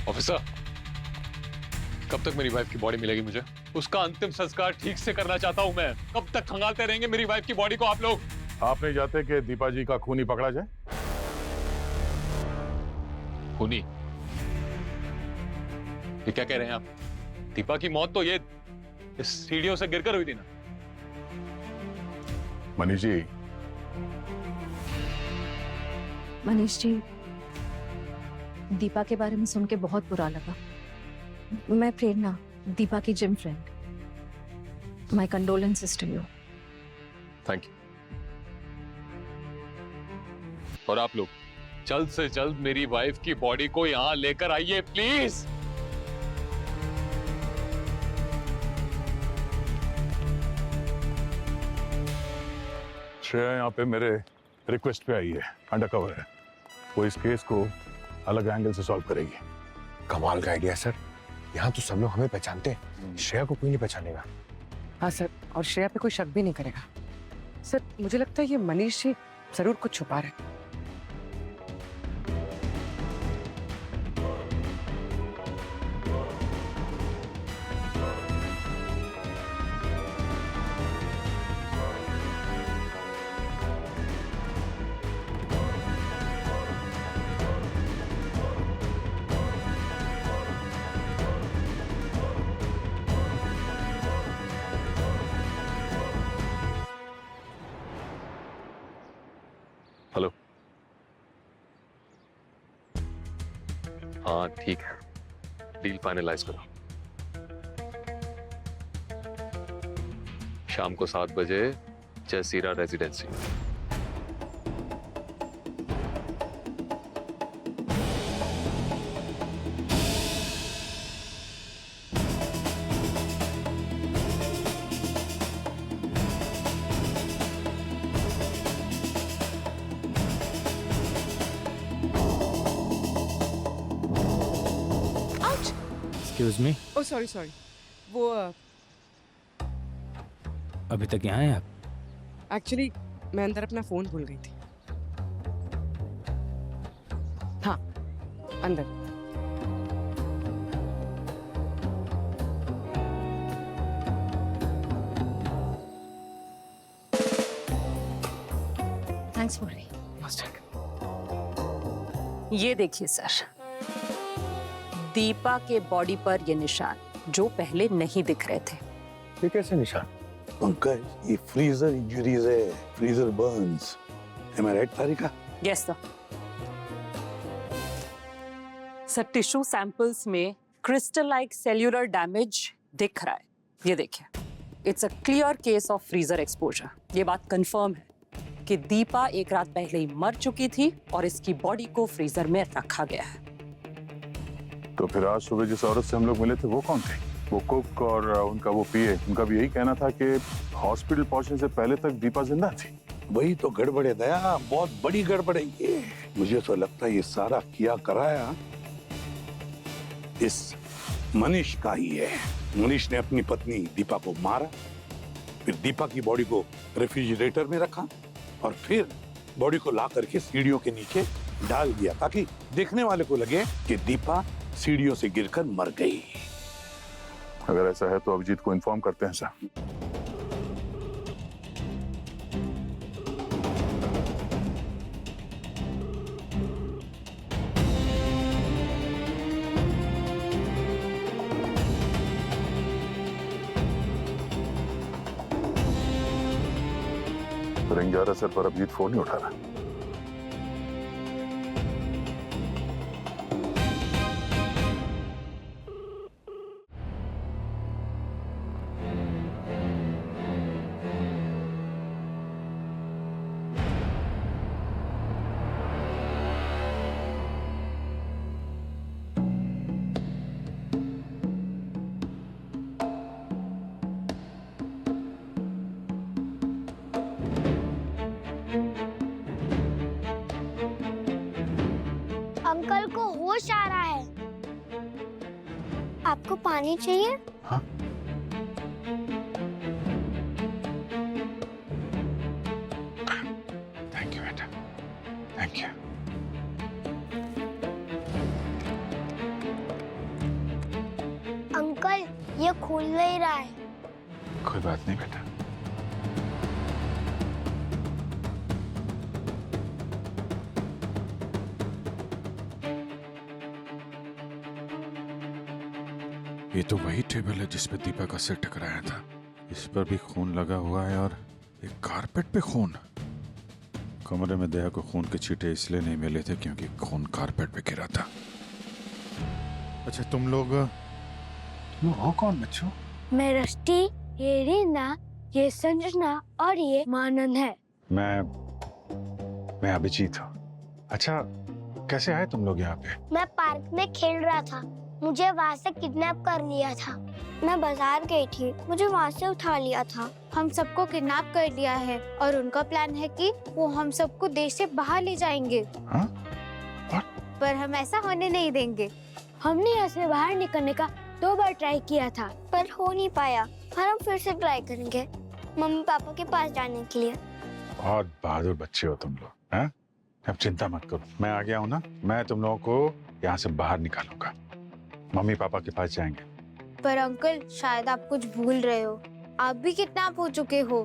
ऑफिसर, कब तक मेरी वाइफ की बॉडी मिलेगी मुझे? उसका अंतिम संस्कार ठीक से करना चाहता हूं मैं। कब तक खंगालते रहेंगे मेरी वाइफ की बॉडी को आप लोग?
आप नहीं चाहते कि दीपा जी का खूनी पकड़ा जाए?
खूनी? ये क्या कह रहे हैं आप? दीपा की मौत तो ये इस सीढ़ियों से गिरकर हुई थी ना?
मनीष जी।
मनीष जी, दीपा के बारे में सुन के बहुत बुरा लगा। मैं प्रेरणा, दीपा की gym friend. My condolences to you.
Thank you. और आप लोग जल्द से जल्द मेरी वाइफ की बॉडी को यहां लेकर आइए प्लीज।
श्रेया यहाँ पे मेरे रिक्वेस्ट पे आई है, अंडरकवर है। वो इस केस को अलग एंगल से सॉल्व करेगी।
कमाल का आइडिया सर। यहाँ तो सब लोग हमें पहचानते हैं, श्रेया को कोई नहीं पहचानेगा।
हाँ सर, और श्रेया पे कोई शक भी नहीं करेगा। सर, मुझे लगता है ये मनीष जी जरूर कुछ छुपा रहे हैं।
हेलो। हाँ ठीक है, डील फाइनलाइज करो। शाम को 7 बजे Jaysira residency.
Excuse me,
oh sorry sorry, वो
अभी तक यहाँ हैं आप?
एक्चुअली मैं अंदर अपना फोन भूल गई थी। हाँ, अंदर।
Thanks for me.
ये देखिए सर, दीपा के बॉडी पर ये निशान जो पहले नहीं दिख रहे थे।
ये कैसे निशान?
पंकज, ये फ्रीजर इंजरीज है, freezer Burns. Am I right, Tarika?
Yes sir. Sir tissue samples में क्रिस्टल लाइक सेल्यूलर डैमेज दिख रहा है, ये देखिए। It's a clear case of freezer exposure. ये बात कंफर्म है कि दीपा एक रात पहले ही मर चुकी थी और इसकी बॉडी को फ्रीजर में रखा गया है।
तो फिर आज सुबह जिस औरत से हम लोग मिले थे वो कौन थे? वो कुक और उनका वो पीए, उनका भी यही कहना था कि हॉस्पिटल पहुंचने से पहले तक दीपा जिंदा थी।
वही तो गड़बड़ है दया, बहुत बड़ी गड़बड़ है ये। मुझे तो लगता है ये सारा किया कराया इस मनीष का ही है। मनीष ने अपनी पत्नी दीपा को मारा, फिर दीपा की बॉडी को रेफ्रिजरेटर में रखा और फिर बॉडी को ला करके सीढ़ियों के नीचे डाल दिया ताकि देखने वाले को लगे कि दीपा सीढ़ियों से गिरकर मर गई।
अगर ऐसा है तो अभिजीत को इन्फॉर्म करते हैं सर। रिंग जा रहा सर, पर अभिजीत फोन नहीं उठा रहा।
अंकल को होश आ रहा है। आपको पानी चाहिए?
हाँ?
थैंक यू बेटा, थैंक यू।
अंकल ये खुल नहीं रहा है।
कोई बात नहीं बेटा। ये तो वही टेबल है जिस पे दीपा का सिर टकराया था। इस पर भी खून लगा हुआ है और एक कारपेट पे खून। कमरे में दया को खून के छींटे इसलिए नहीं मिले थे क्योंकि खून कारपेट पे गिरा था। अच्छा तुम लोग हो कौन बच्चों?
मैं रष्टि, ये रीना, ये संजना और ये मानन है।
मैं अभिजीत हूँ। अच्छा कैसे आए तुम लोग यहाँ पे?
मैं पार्क में खेल रहा था, मुझे वहाँ से किडनैप कर लिया था। मैं बाजार गई थी, मुझे वहाँ से उठा लिया था।
हम सबको किडनैप कर लिया है और उनका प्लान है कि वो हम सबको देश से बाहर ले जाएंगे।
हाँ?
पर हम ऐसा होने नहीं देंगे।
हमने यहाँ से बाहर निकलने का 2 बार ट्राई किया था पर हो नहीं पाया, और हम फिर से ट्राई करेंगे मम्मी पापा के पास जाने के लिए।
बहुत बहादुर बच्चे हो तुम लोग। हैं? अब चिंता मत करो, मैं आ गया हूँ ना। मैं तुम लोगों को यहाँ से बाहर निकालूंगा, मम्मी पापा के पास जाएंगे।
पर अंकल शायद आप कुछ भूल रहे हो, आप भी किडनैप हो चुके हो।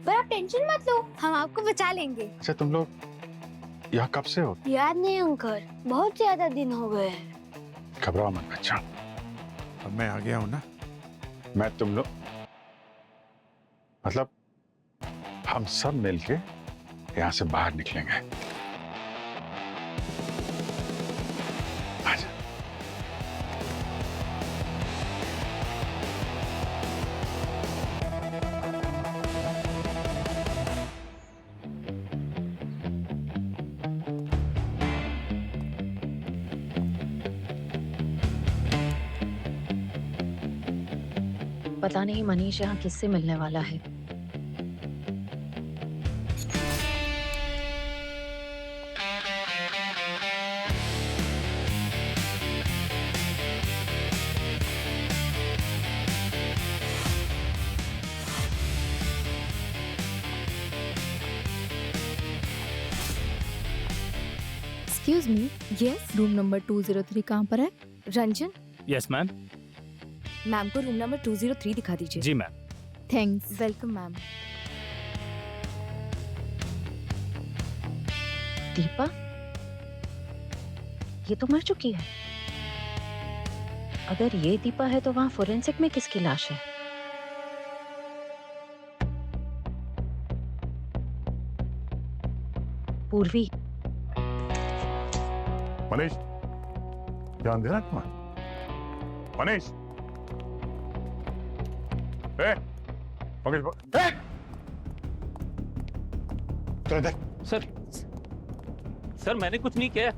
पर आप टेंशन मत लो, हम आपको बचा लेंगे।
अच्छा तुम लोग यहाँ कब से हो?
याद नहीं अंकल, बहुत ज्यादा दिन हो गए हैं।
घबराओ मत बच्चा, अब मैं आ गया हूँ ना। मैं तुम लोग मतलब हम सब मिलके यहाँ से बाहर निकलेंगे। आजा।
पता नहीं मनीष यहाँ किससे मिलने वाला है।
Excuse me, yes, room number 203 कहाँ पर है? Ranjan,
yes ma'am.
मैम को रूम नंबर 203 दिखा दीजिए।
जी ma'am.
Thanks. Welcome ma'am.
Deepa, ये तो मर चुकी है। अगर ये दीपा है तो वहां फोरेंसिक में किसकी लाश है? पूर्वी।
मनीष, ध्यान दे रहा है तुम्हारा? मनीष,
सर मैंने कुछ नहीं किया।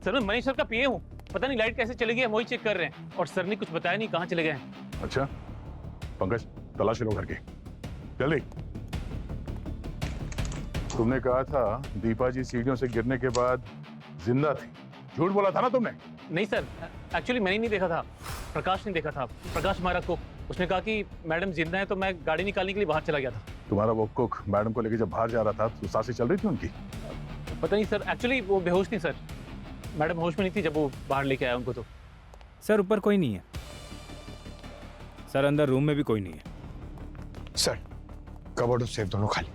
सर मैं मनीष सर का पीए हूँ। पता नहीं लाइट कैसे चली गई, हम वही चेक कर रहे हैं और सर ने कुछ बताया नहीं कहाँ चले गए हैं।
अच्छा पंकज, तलाशी लो घर की जल्दी। तुमने कहा था दीपा जी सीढ़ियों से गिरने के बाद जिंदा थी, झूठ बोला था ना तुमने?
नहीं सर, एक्चुअली मैंने नहीं देखा था, प्रकाश ने देखा था। प्रकाश मारा को उसने कहा कि मैडम जिंदा है, तो मैं गाड़ी निकालने के लिए बाहर चला गया था।
तुम्हारा वो कुक मैडम को लेकर जब बाहर जा रहा था तो सांसें चल रही थी उनकी?
पता नहीं सर, एक्चुअली वो बेहोश थी सर। मैडम होश में नहीं थी जब वो बाहर लेके आया उनको। तो
सर ऊपर कोई नहीं है सर, अंदर रूम में भी कोई नहीं है
सर। कबर्ड और सेफ दोनों खाली।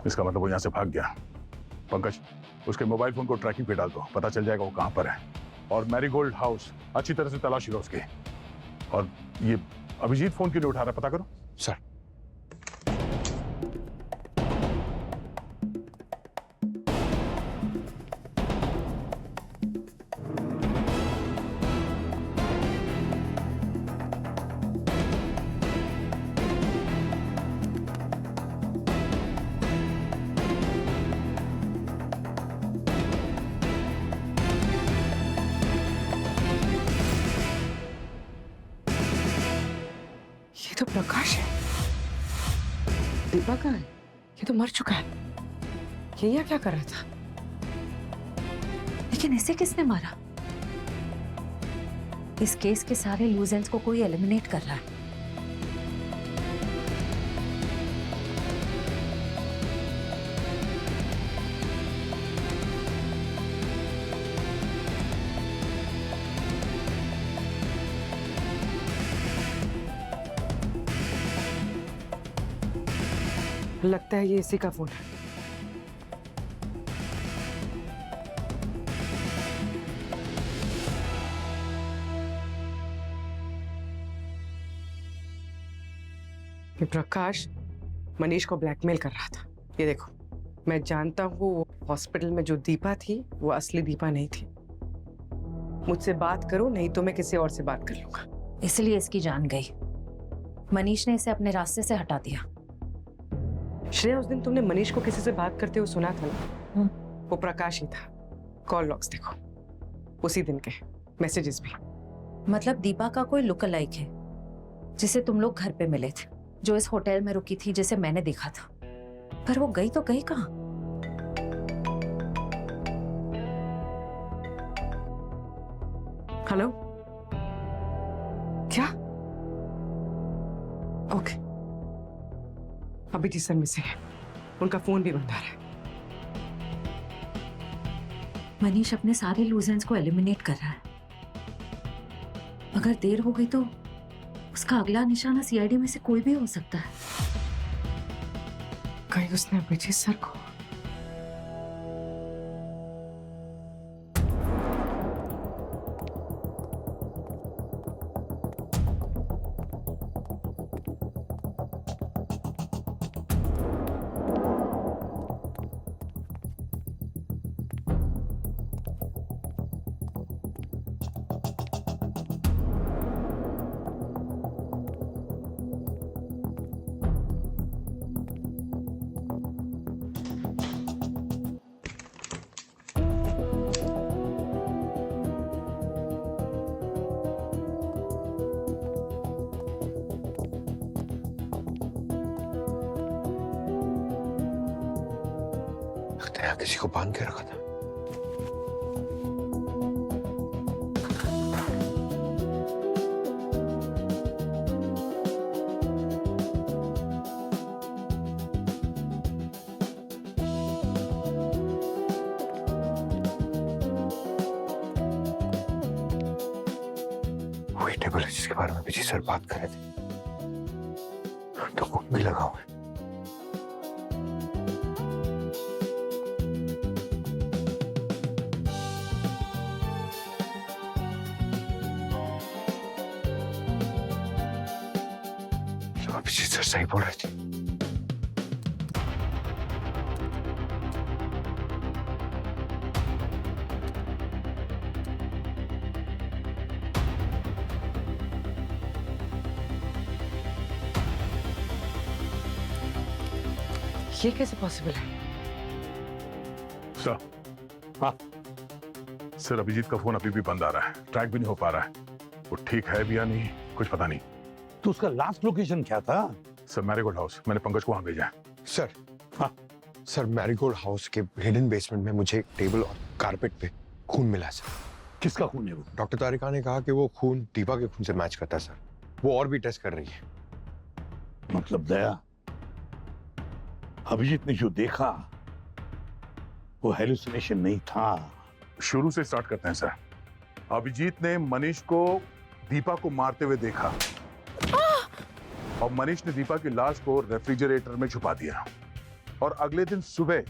इसका मतलब वो यहाँ से भाग गया। पंकज, उसके मोबाइल फोन को ट्रैकिंग पे डाल दो, पता चल जाएगा वो कहाँ पर है। और मैरीगोल्ड हाउस अच्छी तरह से तलाशी लो उसकी। और ये अभिजीत फोन क्यों नहीं उठा रहा, पता करो।
सर
ये तो प्रकाश है। दीपा कहाँ है? ये तो मर चुका है। ये यहाँ क्या कर रहा था?
लेकिन इसे किसने मारा? इस केस के सारे लूज एंड्स को कोई एलिमिनेट कर रहा है।
लगता है ये इसी का फोन है। ये प्रकाश मनीष को ब्लैकमेल कर रहा था। ये देखो, मैं जानता हूँ वो हॉस्पिटल में जो दीपा थी वो असली दीपा नहीं थी। मुझसे बात करो, नहीं तो मैं किसी और से बात कर लूंगा।
इसलिए इसकी जान गई। मनीष ने इसे अपने रास्ते से हटा दिया।
श्रेया, उस दिन तुमने मनीष को किसी से बात करते हुए सुना था ना? वो प्रकाश ही था। कॉल लॉग्स देखो, उसी दिन के मैसेजेस भी।
मतलब दीपा का कोई लुक अलाइक है जिसे तुम लोग घर पे मिले थे, जो इस होटल में रुकी थी, जिसे मैंने देखा था। पर वो गई तो गई कहाँ?
हेलो, क्या? ओके, अभी जी सर मिसिंग है। उनका फोन भी बंद आ रहा है।
मनीष अपने सारे लूजेंस को एलिमिनेट कर रहा है। अगर देर हो गई तो उसका अगला निशाना सीआईडी में से कोई भी हो सकता है।
कहीं उसने अभिजीत सर को?
लगता है किसी को बांध के रखा था। वही टेबल है जिसके बारे में विजय सर बात कर रहे थे, तो कुक भी लगा हुआ है। विजय सर सही बोल रहे थे।
ये कैसे पॉसिबल है?
सर, हाँ सर, अभिजीत का फोन अभी भी बंद आ रहा है, ट्रैक भी नहीं हो पा रहा है। वो ठीक है भी या नहीं कुछ पता नहीं।
तो उसका लास्ट लोकेशन क्या था?
सर मैरीगोल्ड हाउस, मैंने पंकज को वहां भेजा है।
सर, हाँ सर, मैरीगोल्ड हाउस के हिडन बेसमेंट में मुझे टेबल और कारपेट पे खून मिला है सर।
किसका खून है वो?
डॉक्टर तारिका ने कहा कि वो खून दीपा के खून से मैच करता है सर। वो और भी टेस्ट कर रही है।
मतलब दया, अभिजीत ने जो देखा वो हेलुसिनेशन नहीं था।
शुरू से स्टार्ट करते हैं सर। अभिजीत ने मनीष को दीपा को मारते हुए देखा और मनीष ने दीपा की लाश को रेफ्रिजरेटर में छुपा दिया। और अगले दिन सुबह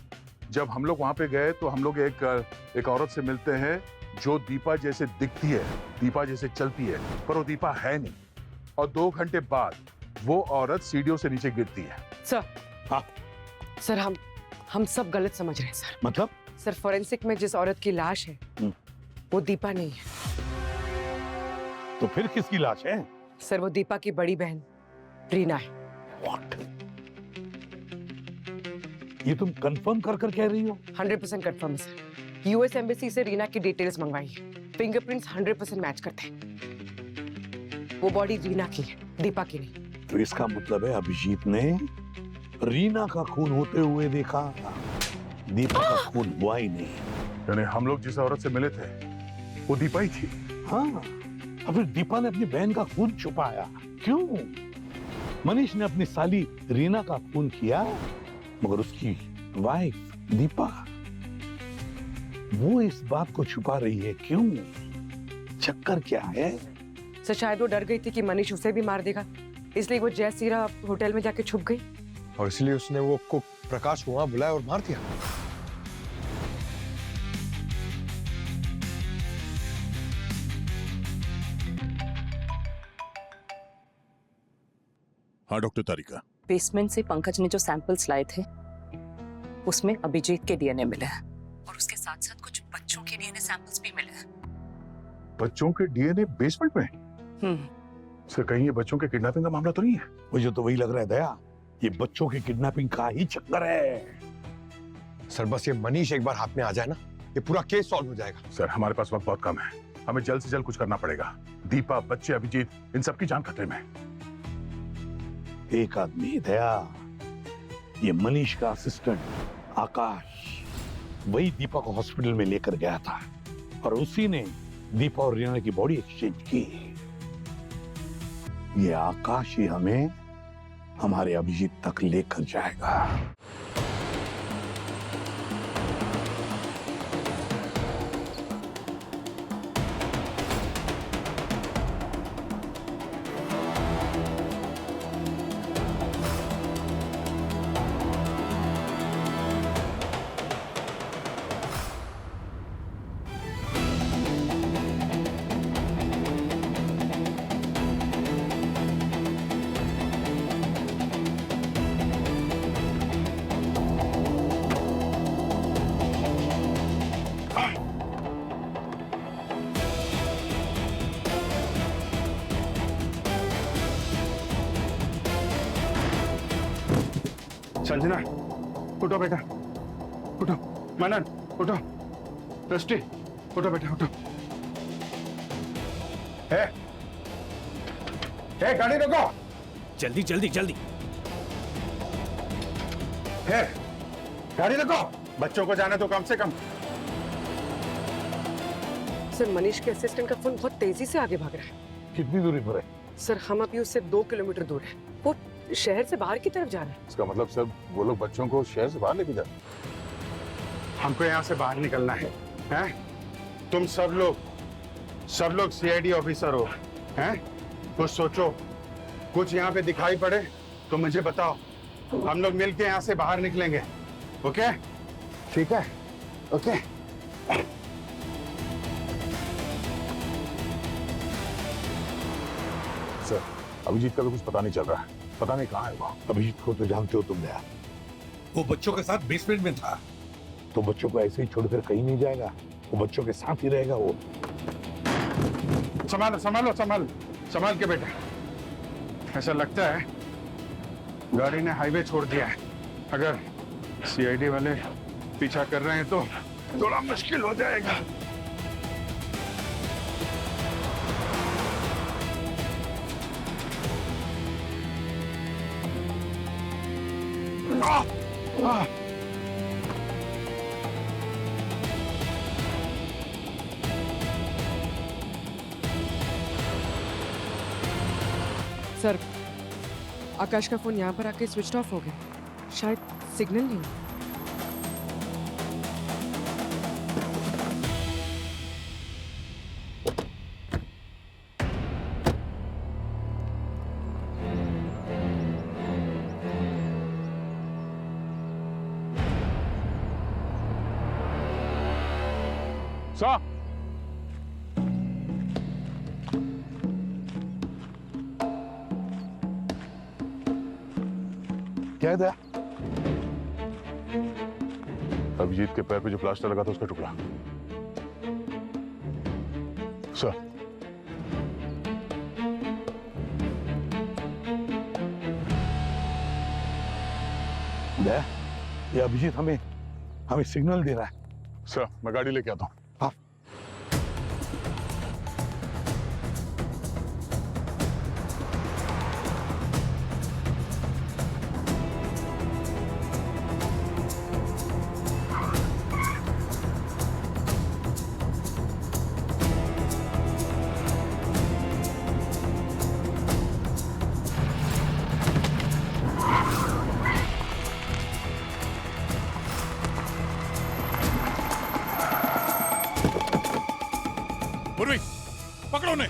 जब हम लोग वहां पे गए तो हम लोग एक औरत से मिलते हैं जो दीपा जैसे दिखती है, दीपा जैसे चलती है, पर वो दीपा है नहीं। और 2 घंटे बाद वो औरत सीढ़ियों से नीचे गिरती है।
सर,
हाँ
सर, हम सब गलत समझ रहे हैं सर।
मतलब?
सर, फॉरेंसिक में जिस औरत की लाश है वो दीपा नहीं है।
तो फिर किसकी लाश है?
सर, वो दीपा की बड़ी बहन रीना है।
What? ये तुम कंफर्म कर कह रही हो?
100% कंफर्म है सर। यूएस एम्बेसी से रीना की डिटेल्स मंगवाई है। फिंगरप्रिंट्स 100% मैच करते हैं। वो बॉडी रीना की है, दीपा की नहीं।
तो इसका मतलब है अभिजीत ने रीना का खून होते हुए देखा, दीपा का खून हुआ ही नहीं।
यानी हम लोग जिस औरत से मिले थे वो दीपा ही थी।
हाँ, और फिर दीपा ने अपनी बहन का खून छुपाया। क्यों? मनीष ने अपनी साली रीना का खून किया, मगर उसकी वाइफ दीपा वो इस बात को छुपा रही है। क्यों? चक्कर क्या है?
सर, शायद वो डर गई थी कि मनीष उसे भी मार देगा, इसलिए वो जयसीरा होटल में जाके छुप गई
और इसलिए उसने वो कुक प्रकाश को वहां बुलाया और मार दिया।
हाँ डॉक्टर तारिका,
बेसमेंट से पंकज ने जो सैंपल्स लाए थे उसमें अभिजीत के डीएनए मिले हैं और उसके साथ साथ कुछ बच्चों के डीएनए सैंपल्स भी मिले हैं।
बच्चों के डीएनए बेसमेंट में? सर, कहीं ये बच्चों के किडनैपिंग का मामला तो नहीं है?
मुझे तो वही लग रहा है दया, ये बच्चों की किडनैपिंग का ही चक्कर है।
सर, बस ये मनीष एक बार हाथ में आ जाए ना, ये पूरा केस सॉल्व हो जाएगा।
सर, हमारे पास वक्त बहुत कम है, हमें जल्द से जल्द कुछ करना पड़ेगा। दीपा, बच्चे, अभिजीत, इन सबकी जान खतरे में।
एक आदमी दया, ये मनीष का असिस्टेंट आकाश, वही दीपा को हॉस्पिटल में लेकर गया था और उसी ने दीपा और रीना की बॉडी एक्सचेंज की। ये आकाश ही हमें हमारे अभिजीत तक लेकर जाएगा।
संजना, उठो बेटा, उठो। मनन, उठो। दृष्टि, उठो बेटा, उठो। गाड़ी रोको।
जल्दी जल्दी जल्दी।
गाड़ी रोको। बच्चों को जाने दो कम से कम।
सर, मनीष के असिस्टेंट का फोन बहुत तेजी से आगे भाग रहा है।
कितनी दूरी पर है?
सर, हम अभी उससे 2 किलोमीटर दूर है। वो शहर से बाहर की तरफ जा रहा है।
इसका मतलब सर, वो लोग बच्चों को शहर से बाहर लेके जाते?
हमको यहाँ से बाहर निकलना है, हैं? तुम सब लोग सीआईडी ऑफिसर हो, हैं? कुछ सोचो, कुछ यहाँ पे दिखाई पड़े तो मुझे बताओ, हम लोग मिलके यहाँ से बाहर निकलेंगे। ओके? ठीक है? ओके?
सर, अभिजीत का भी कुछ पता नहीं चल रहा है, पता नहीं कहाँ है वो।
अभिजीत को तो जानते हो तुम दया,
वो बच्चों के साथ बेसमेंट में था।
तो बच्चों को ऐसे ही छोड़कर कहीं नहीं जाएगा, वो बच्चों के साथ ही रहेगा। वो
संभालो संभालो संभाल संभाल के बेटा। ऐसा लगता है गाड़ी ने हाईवे छोड़ दिया है। अगर सीआईडी वाले पीछा कर रहे हैं तो थोड़ा मुश्किल हो जाएगा।
सर, आकाश का फोन यहाँ पर आके स्विच ऑफ हो गया, शायद सिग्नल नहीं।
सर,
क्या था?
अभिजीत के पैर पे जो प्लास्टर लगा था उसका टुकड़ा। सर,
दया, ये अभिजीत हमें सिग्नल दे रहा है।
सर, मैं गाड़ी लेके आता हूँ।
पूर्वी, पकड़ो उन्हें।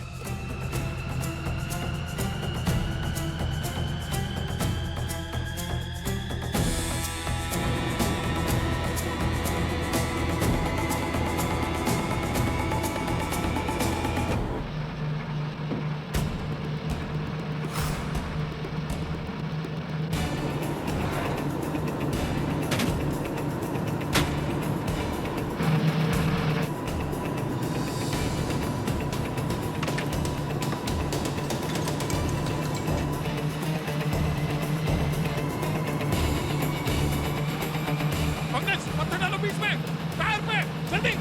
पत्थर डालो बीच में, टायर पे, जल्दी।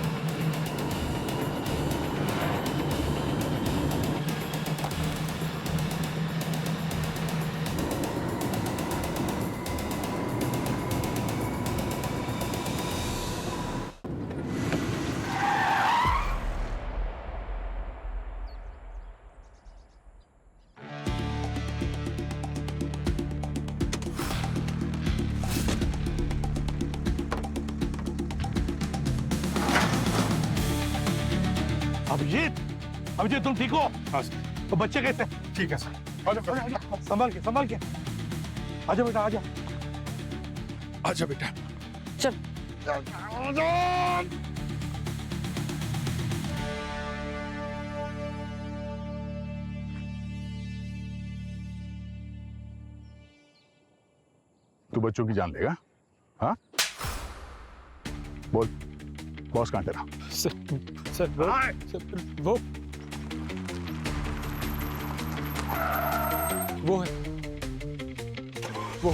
अभिजीत तुम ठीक हो?
हाँ सर।
तो बच्चे कैसे?
ठीक है सर।
संभाल के आजा बेटा, आजा
आजा बेटा।
चल।
तू बच्चों की जान लेगा? हाँ, बोल, बॉस कहाँ तेरा?
सर वो है वो।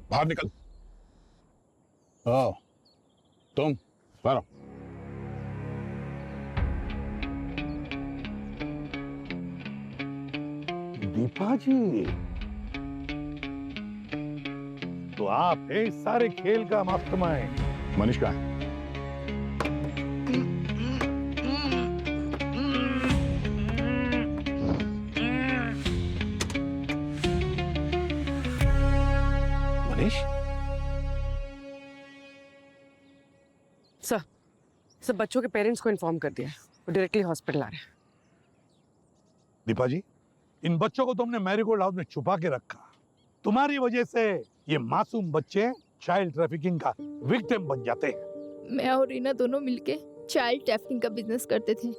बाहर निकल। आओ, तुम बाहर।
दीपा जी, तो आप है इस सारे खेल का मास्टरमाइंड।
मनीष कहाँ है?
मनीष?
सर बच्चों के पेरेंट्स को इन्फॉर्म कर दिया है, वो डायरेक्टली हॉस्पिटल आ रहे हैं।
दीपा जी, इन बच्चों को तुमने मैरीगोल्ड हाउस में छुपा के रखा। तुम्हारी वजह से ये मासूम बच्चे चाइल्ड ट्रैफिकिंग का विक्टिम बन जाते हैं।
मैं और रीना दोनों मिलके चाइल्ड ट्रैफिकिंग का बिजनेस करते थे।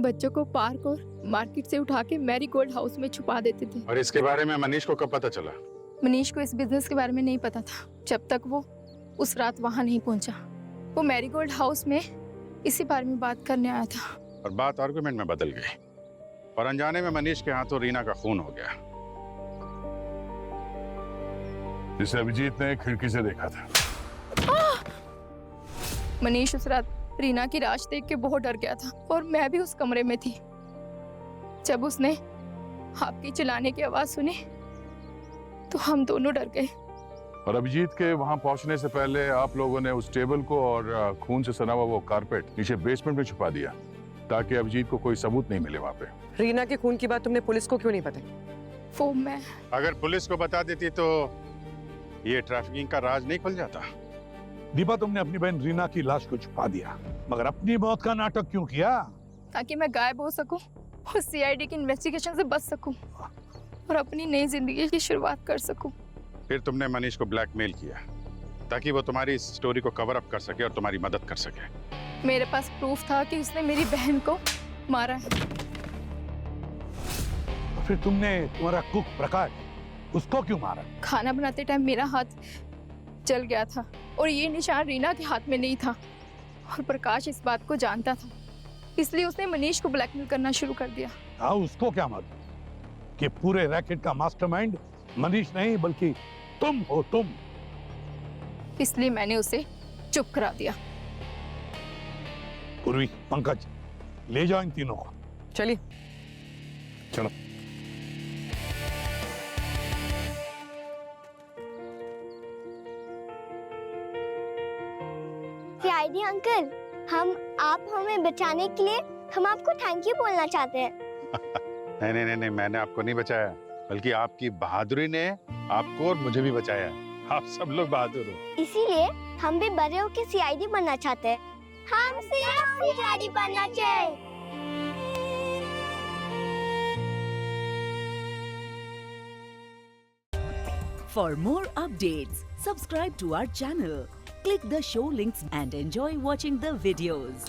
बच्चों को पार्क और मार्केट से उठा के मैरीगोल्ड हाउस में छुपा देते थे।
और इसके बारे में मनीष को कब पता चला?
मनीष को इस बिजनेस के बारे में नहीं पता था जब तक वो उस रात वहां नहीं पहुंचा। वो मैरीगोल्ड हाउस में इसी बारे में बात करने आया था
और बात आर्गुमेंट में बदल गई और अनजाने में मनीष के हाथों रीना का खून हो गया,
जिसे अभिजीत ने खिड़की से देखा था।
मनीष उस रात रीना की लाश देख के बहुत डर गया था और मैं भी उस कमरे में थी। जब उसने आपकी चिल्लाने की आवाज सुनी तो हम दोनों डर गए।
और अभिजीत के वहां पहुंचने से पहले आप लोगों ने उस टेबल को और खून से सना हुआ वो कारपेट नीचे बेसमेंट में छुपा दिया ताकि अभिजीत को कोई सबूत नहीं मिले वहां पे।
रीना के खून की बात तुमने पुलिस को क्यों नहीं बताई?
वो मैं
अगर पुलिस को बता देती तो ये ट्रैफिकिंग का राज नहीं खुल जाता।
दीपा, तुमने अपनी बहन रीना की लाश को छुपा दिया, मगर अपनी मौत का नाटक क्यों किया?
ताकि मैं गायब हो सकूं, उस सीआईडी की इन्वेस्टिगेशन से बच सकूं और अपनी नई जिंदगी की शुरुआत कर सकूं।
फिर तुमने मनीष को ब्लैकमेल किया ताकि वो तुम्हारी इस स्टोरी को कवर अप कर सके और तुम्हारी मदद कर सके।
मेरे पास प्रूफ था कि उसने मेरी बहन को मारा है।
फिर तुमने तुम्हारा कुक प्रकाश उसको क्यों मारा?
खाना बनाते टाइम मेरा हाथ जल गया था और ये निशान रीना के हाथ में नहीं था और प्रकाश इस बात को जानता था, इसलिए उसने मनीष को ब्लैकमेल करना शुरू कर दिया।
हाँ, उसको क्या मालूम कि पूरे रैकेट का मास्टरमाइंड मनीष नहीं बल्कि तुम हो। तुम
इसलिए मैंने उसे चुप करा दिया।
पूर्वी, पंकज, ले जाओ इन तीनों को।
चलिए
चलो।
सीआईडी अंकल, आप हमें बचाने के लिए हम आपको थैंक यू बोलना चाहते हैं।
नहीं, मैंने आपको नहीं बचाया, बल्कि आपकी बहादुरी ने आपको और मुझे भी बचाया। आप सब लोग बहादुर हो।
इसीलिए हम भी बड़े होकर सीआईडी बनना चाहते हैं। हम सीआईडी बनना चाहिए।
For more updates, subscribe to our channel, click the show links and enjoy watching the videos.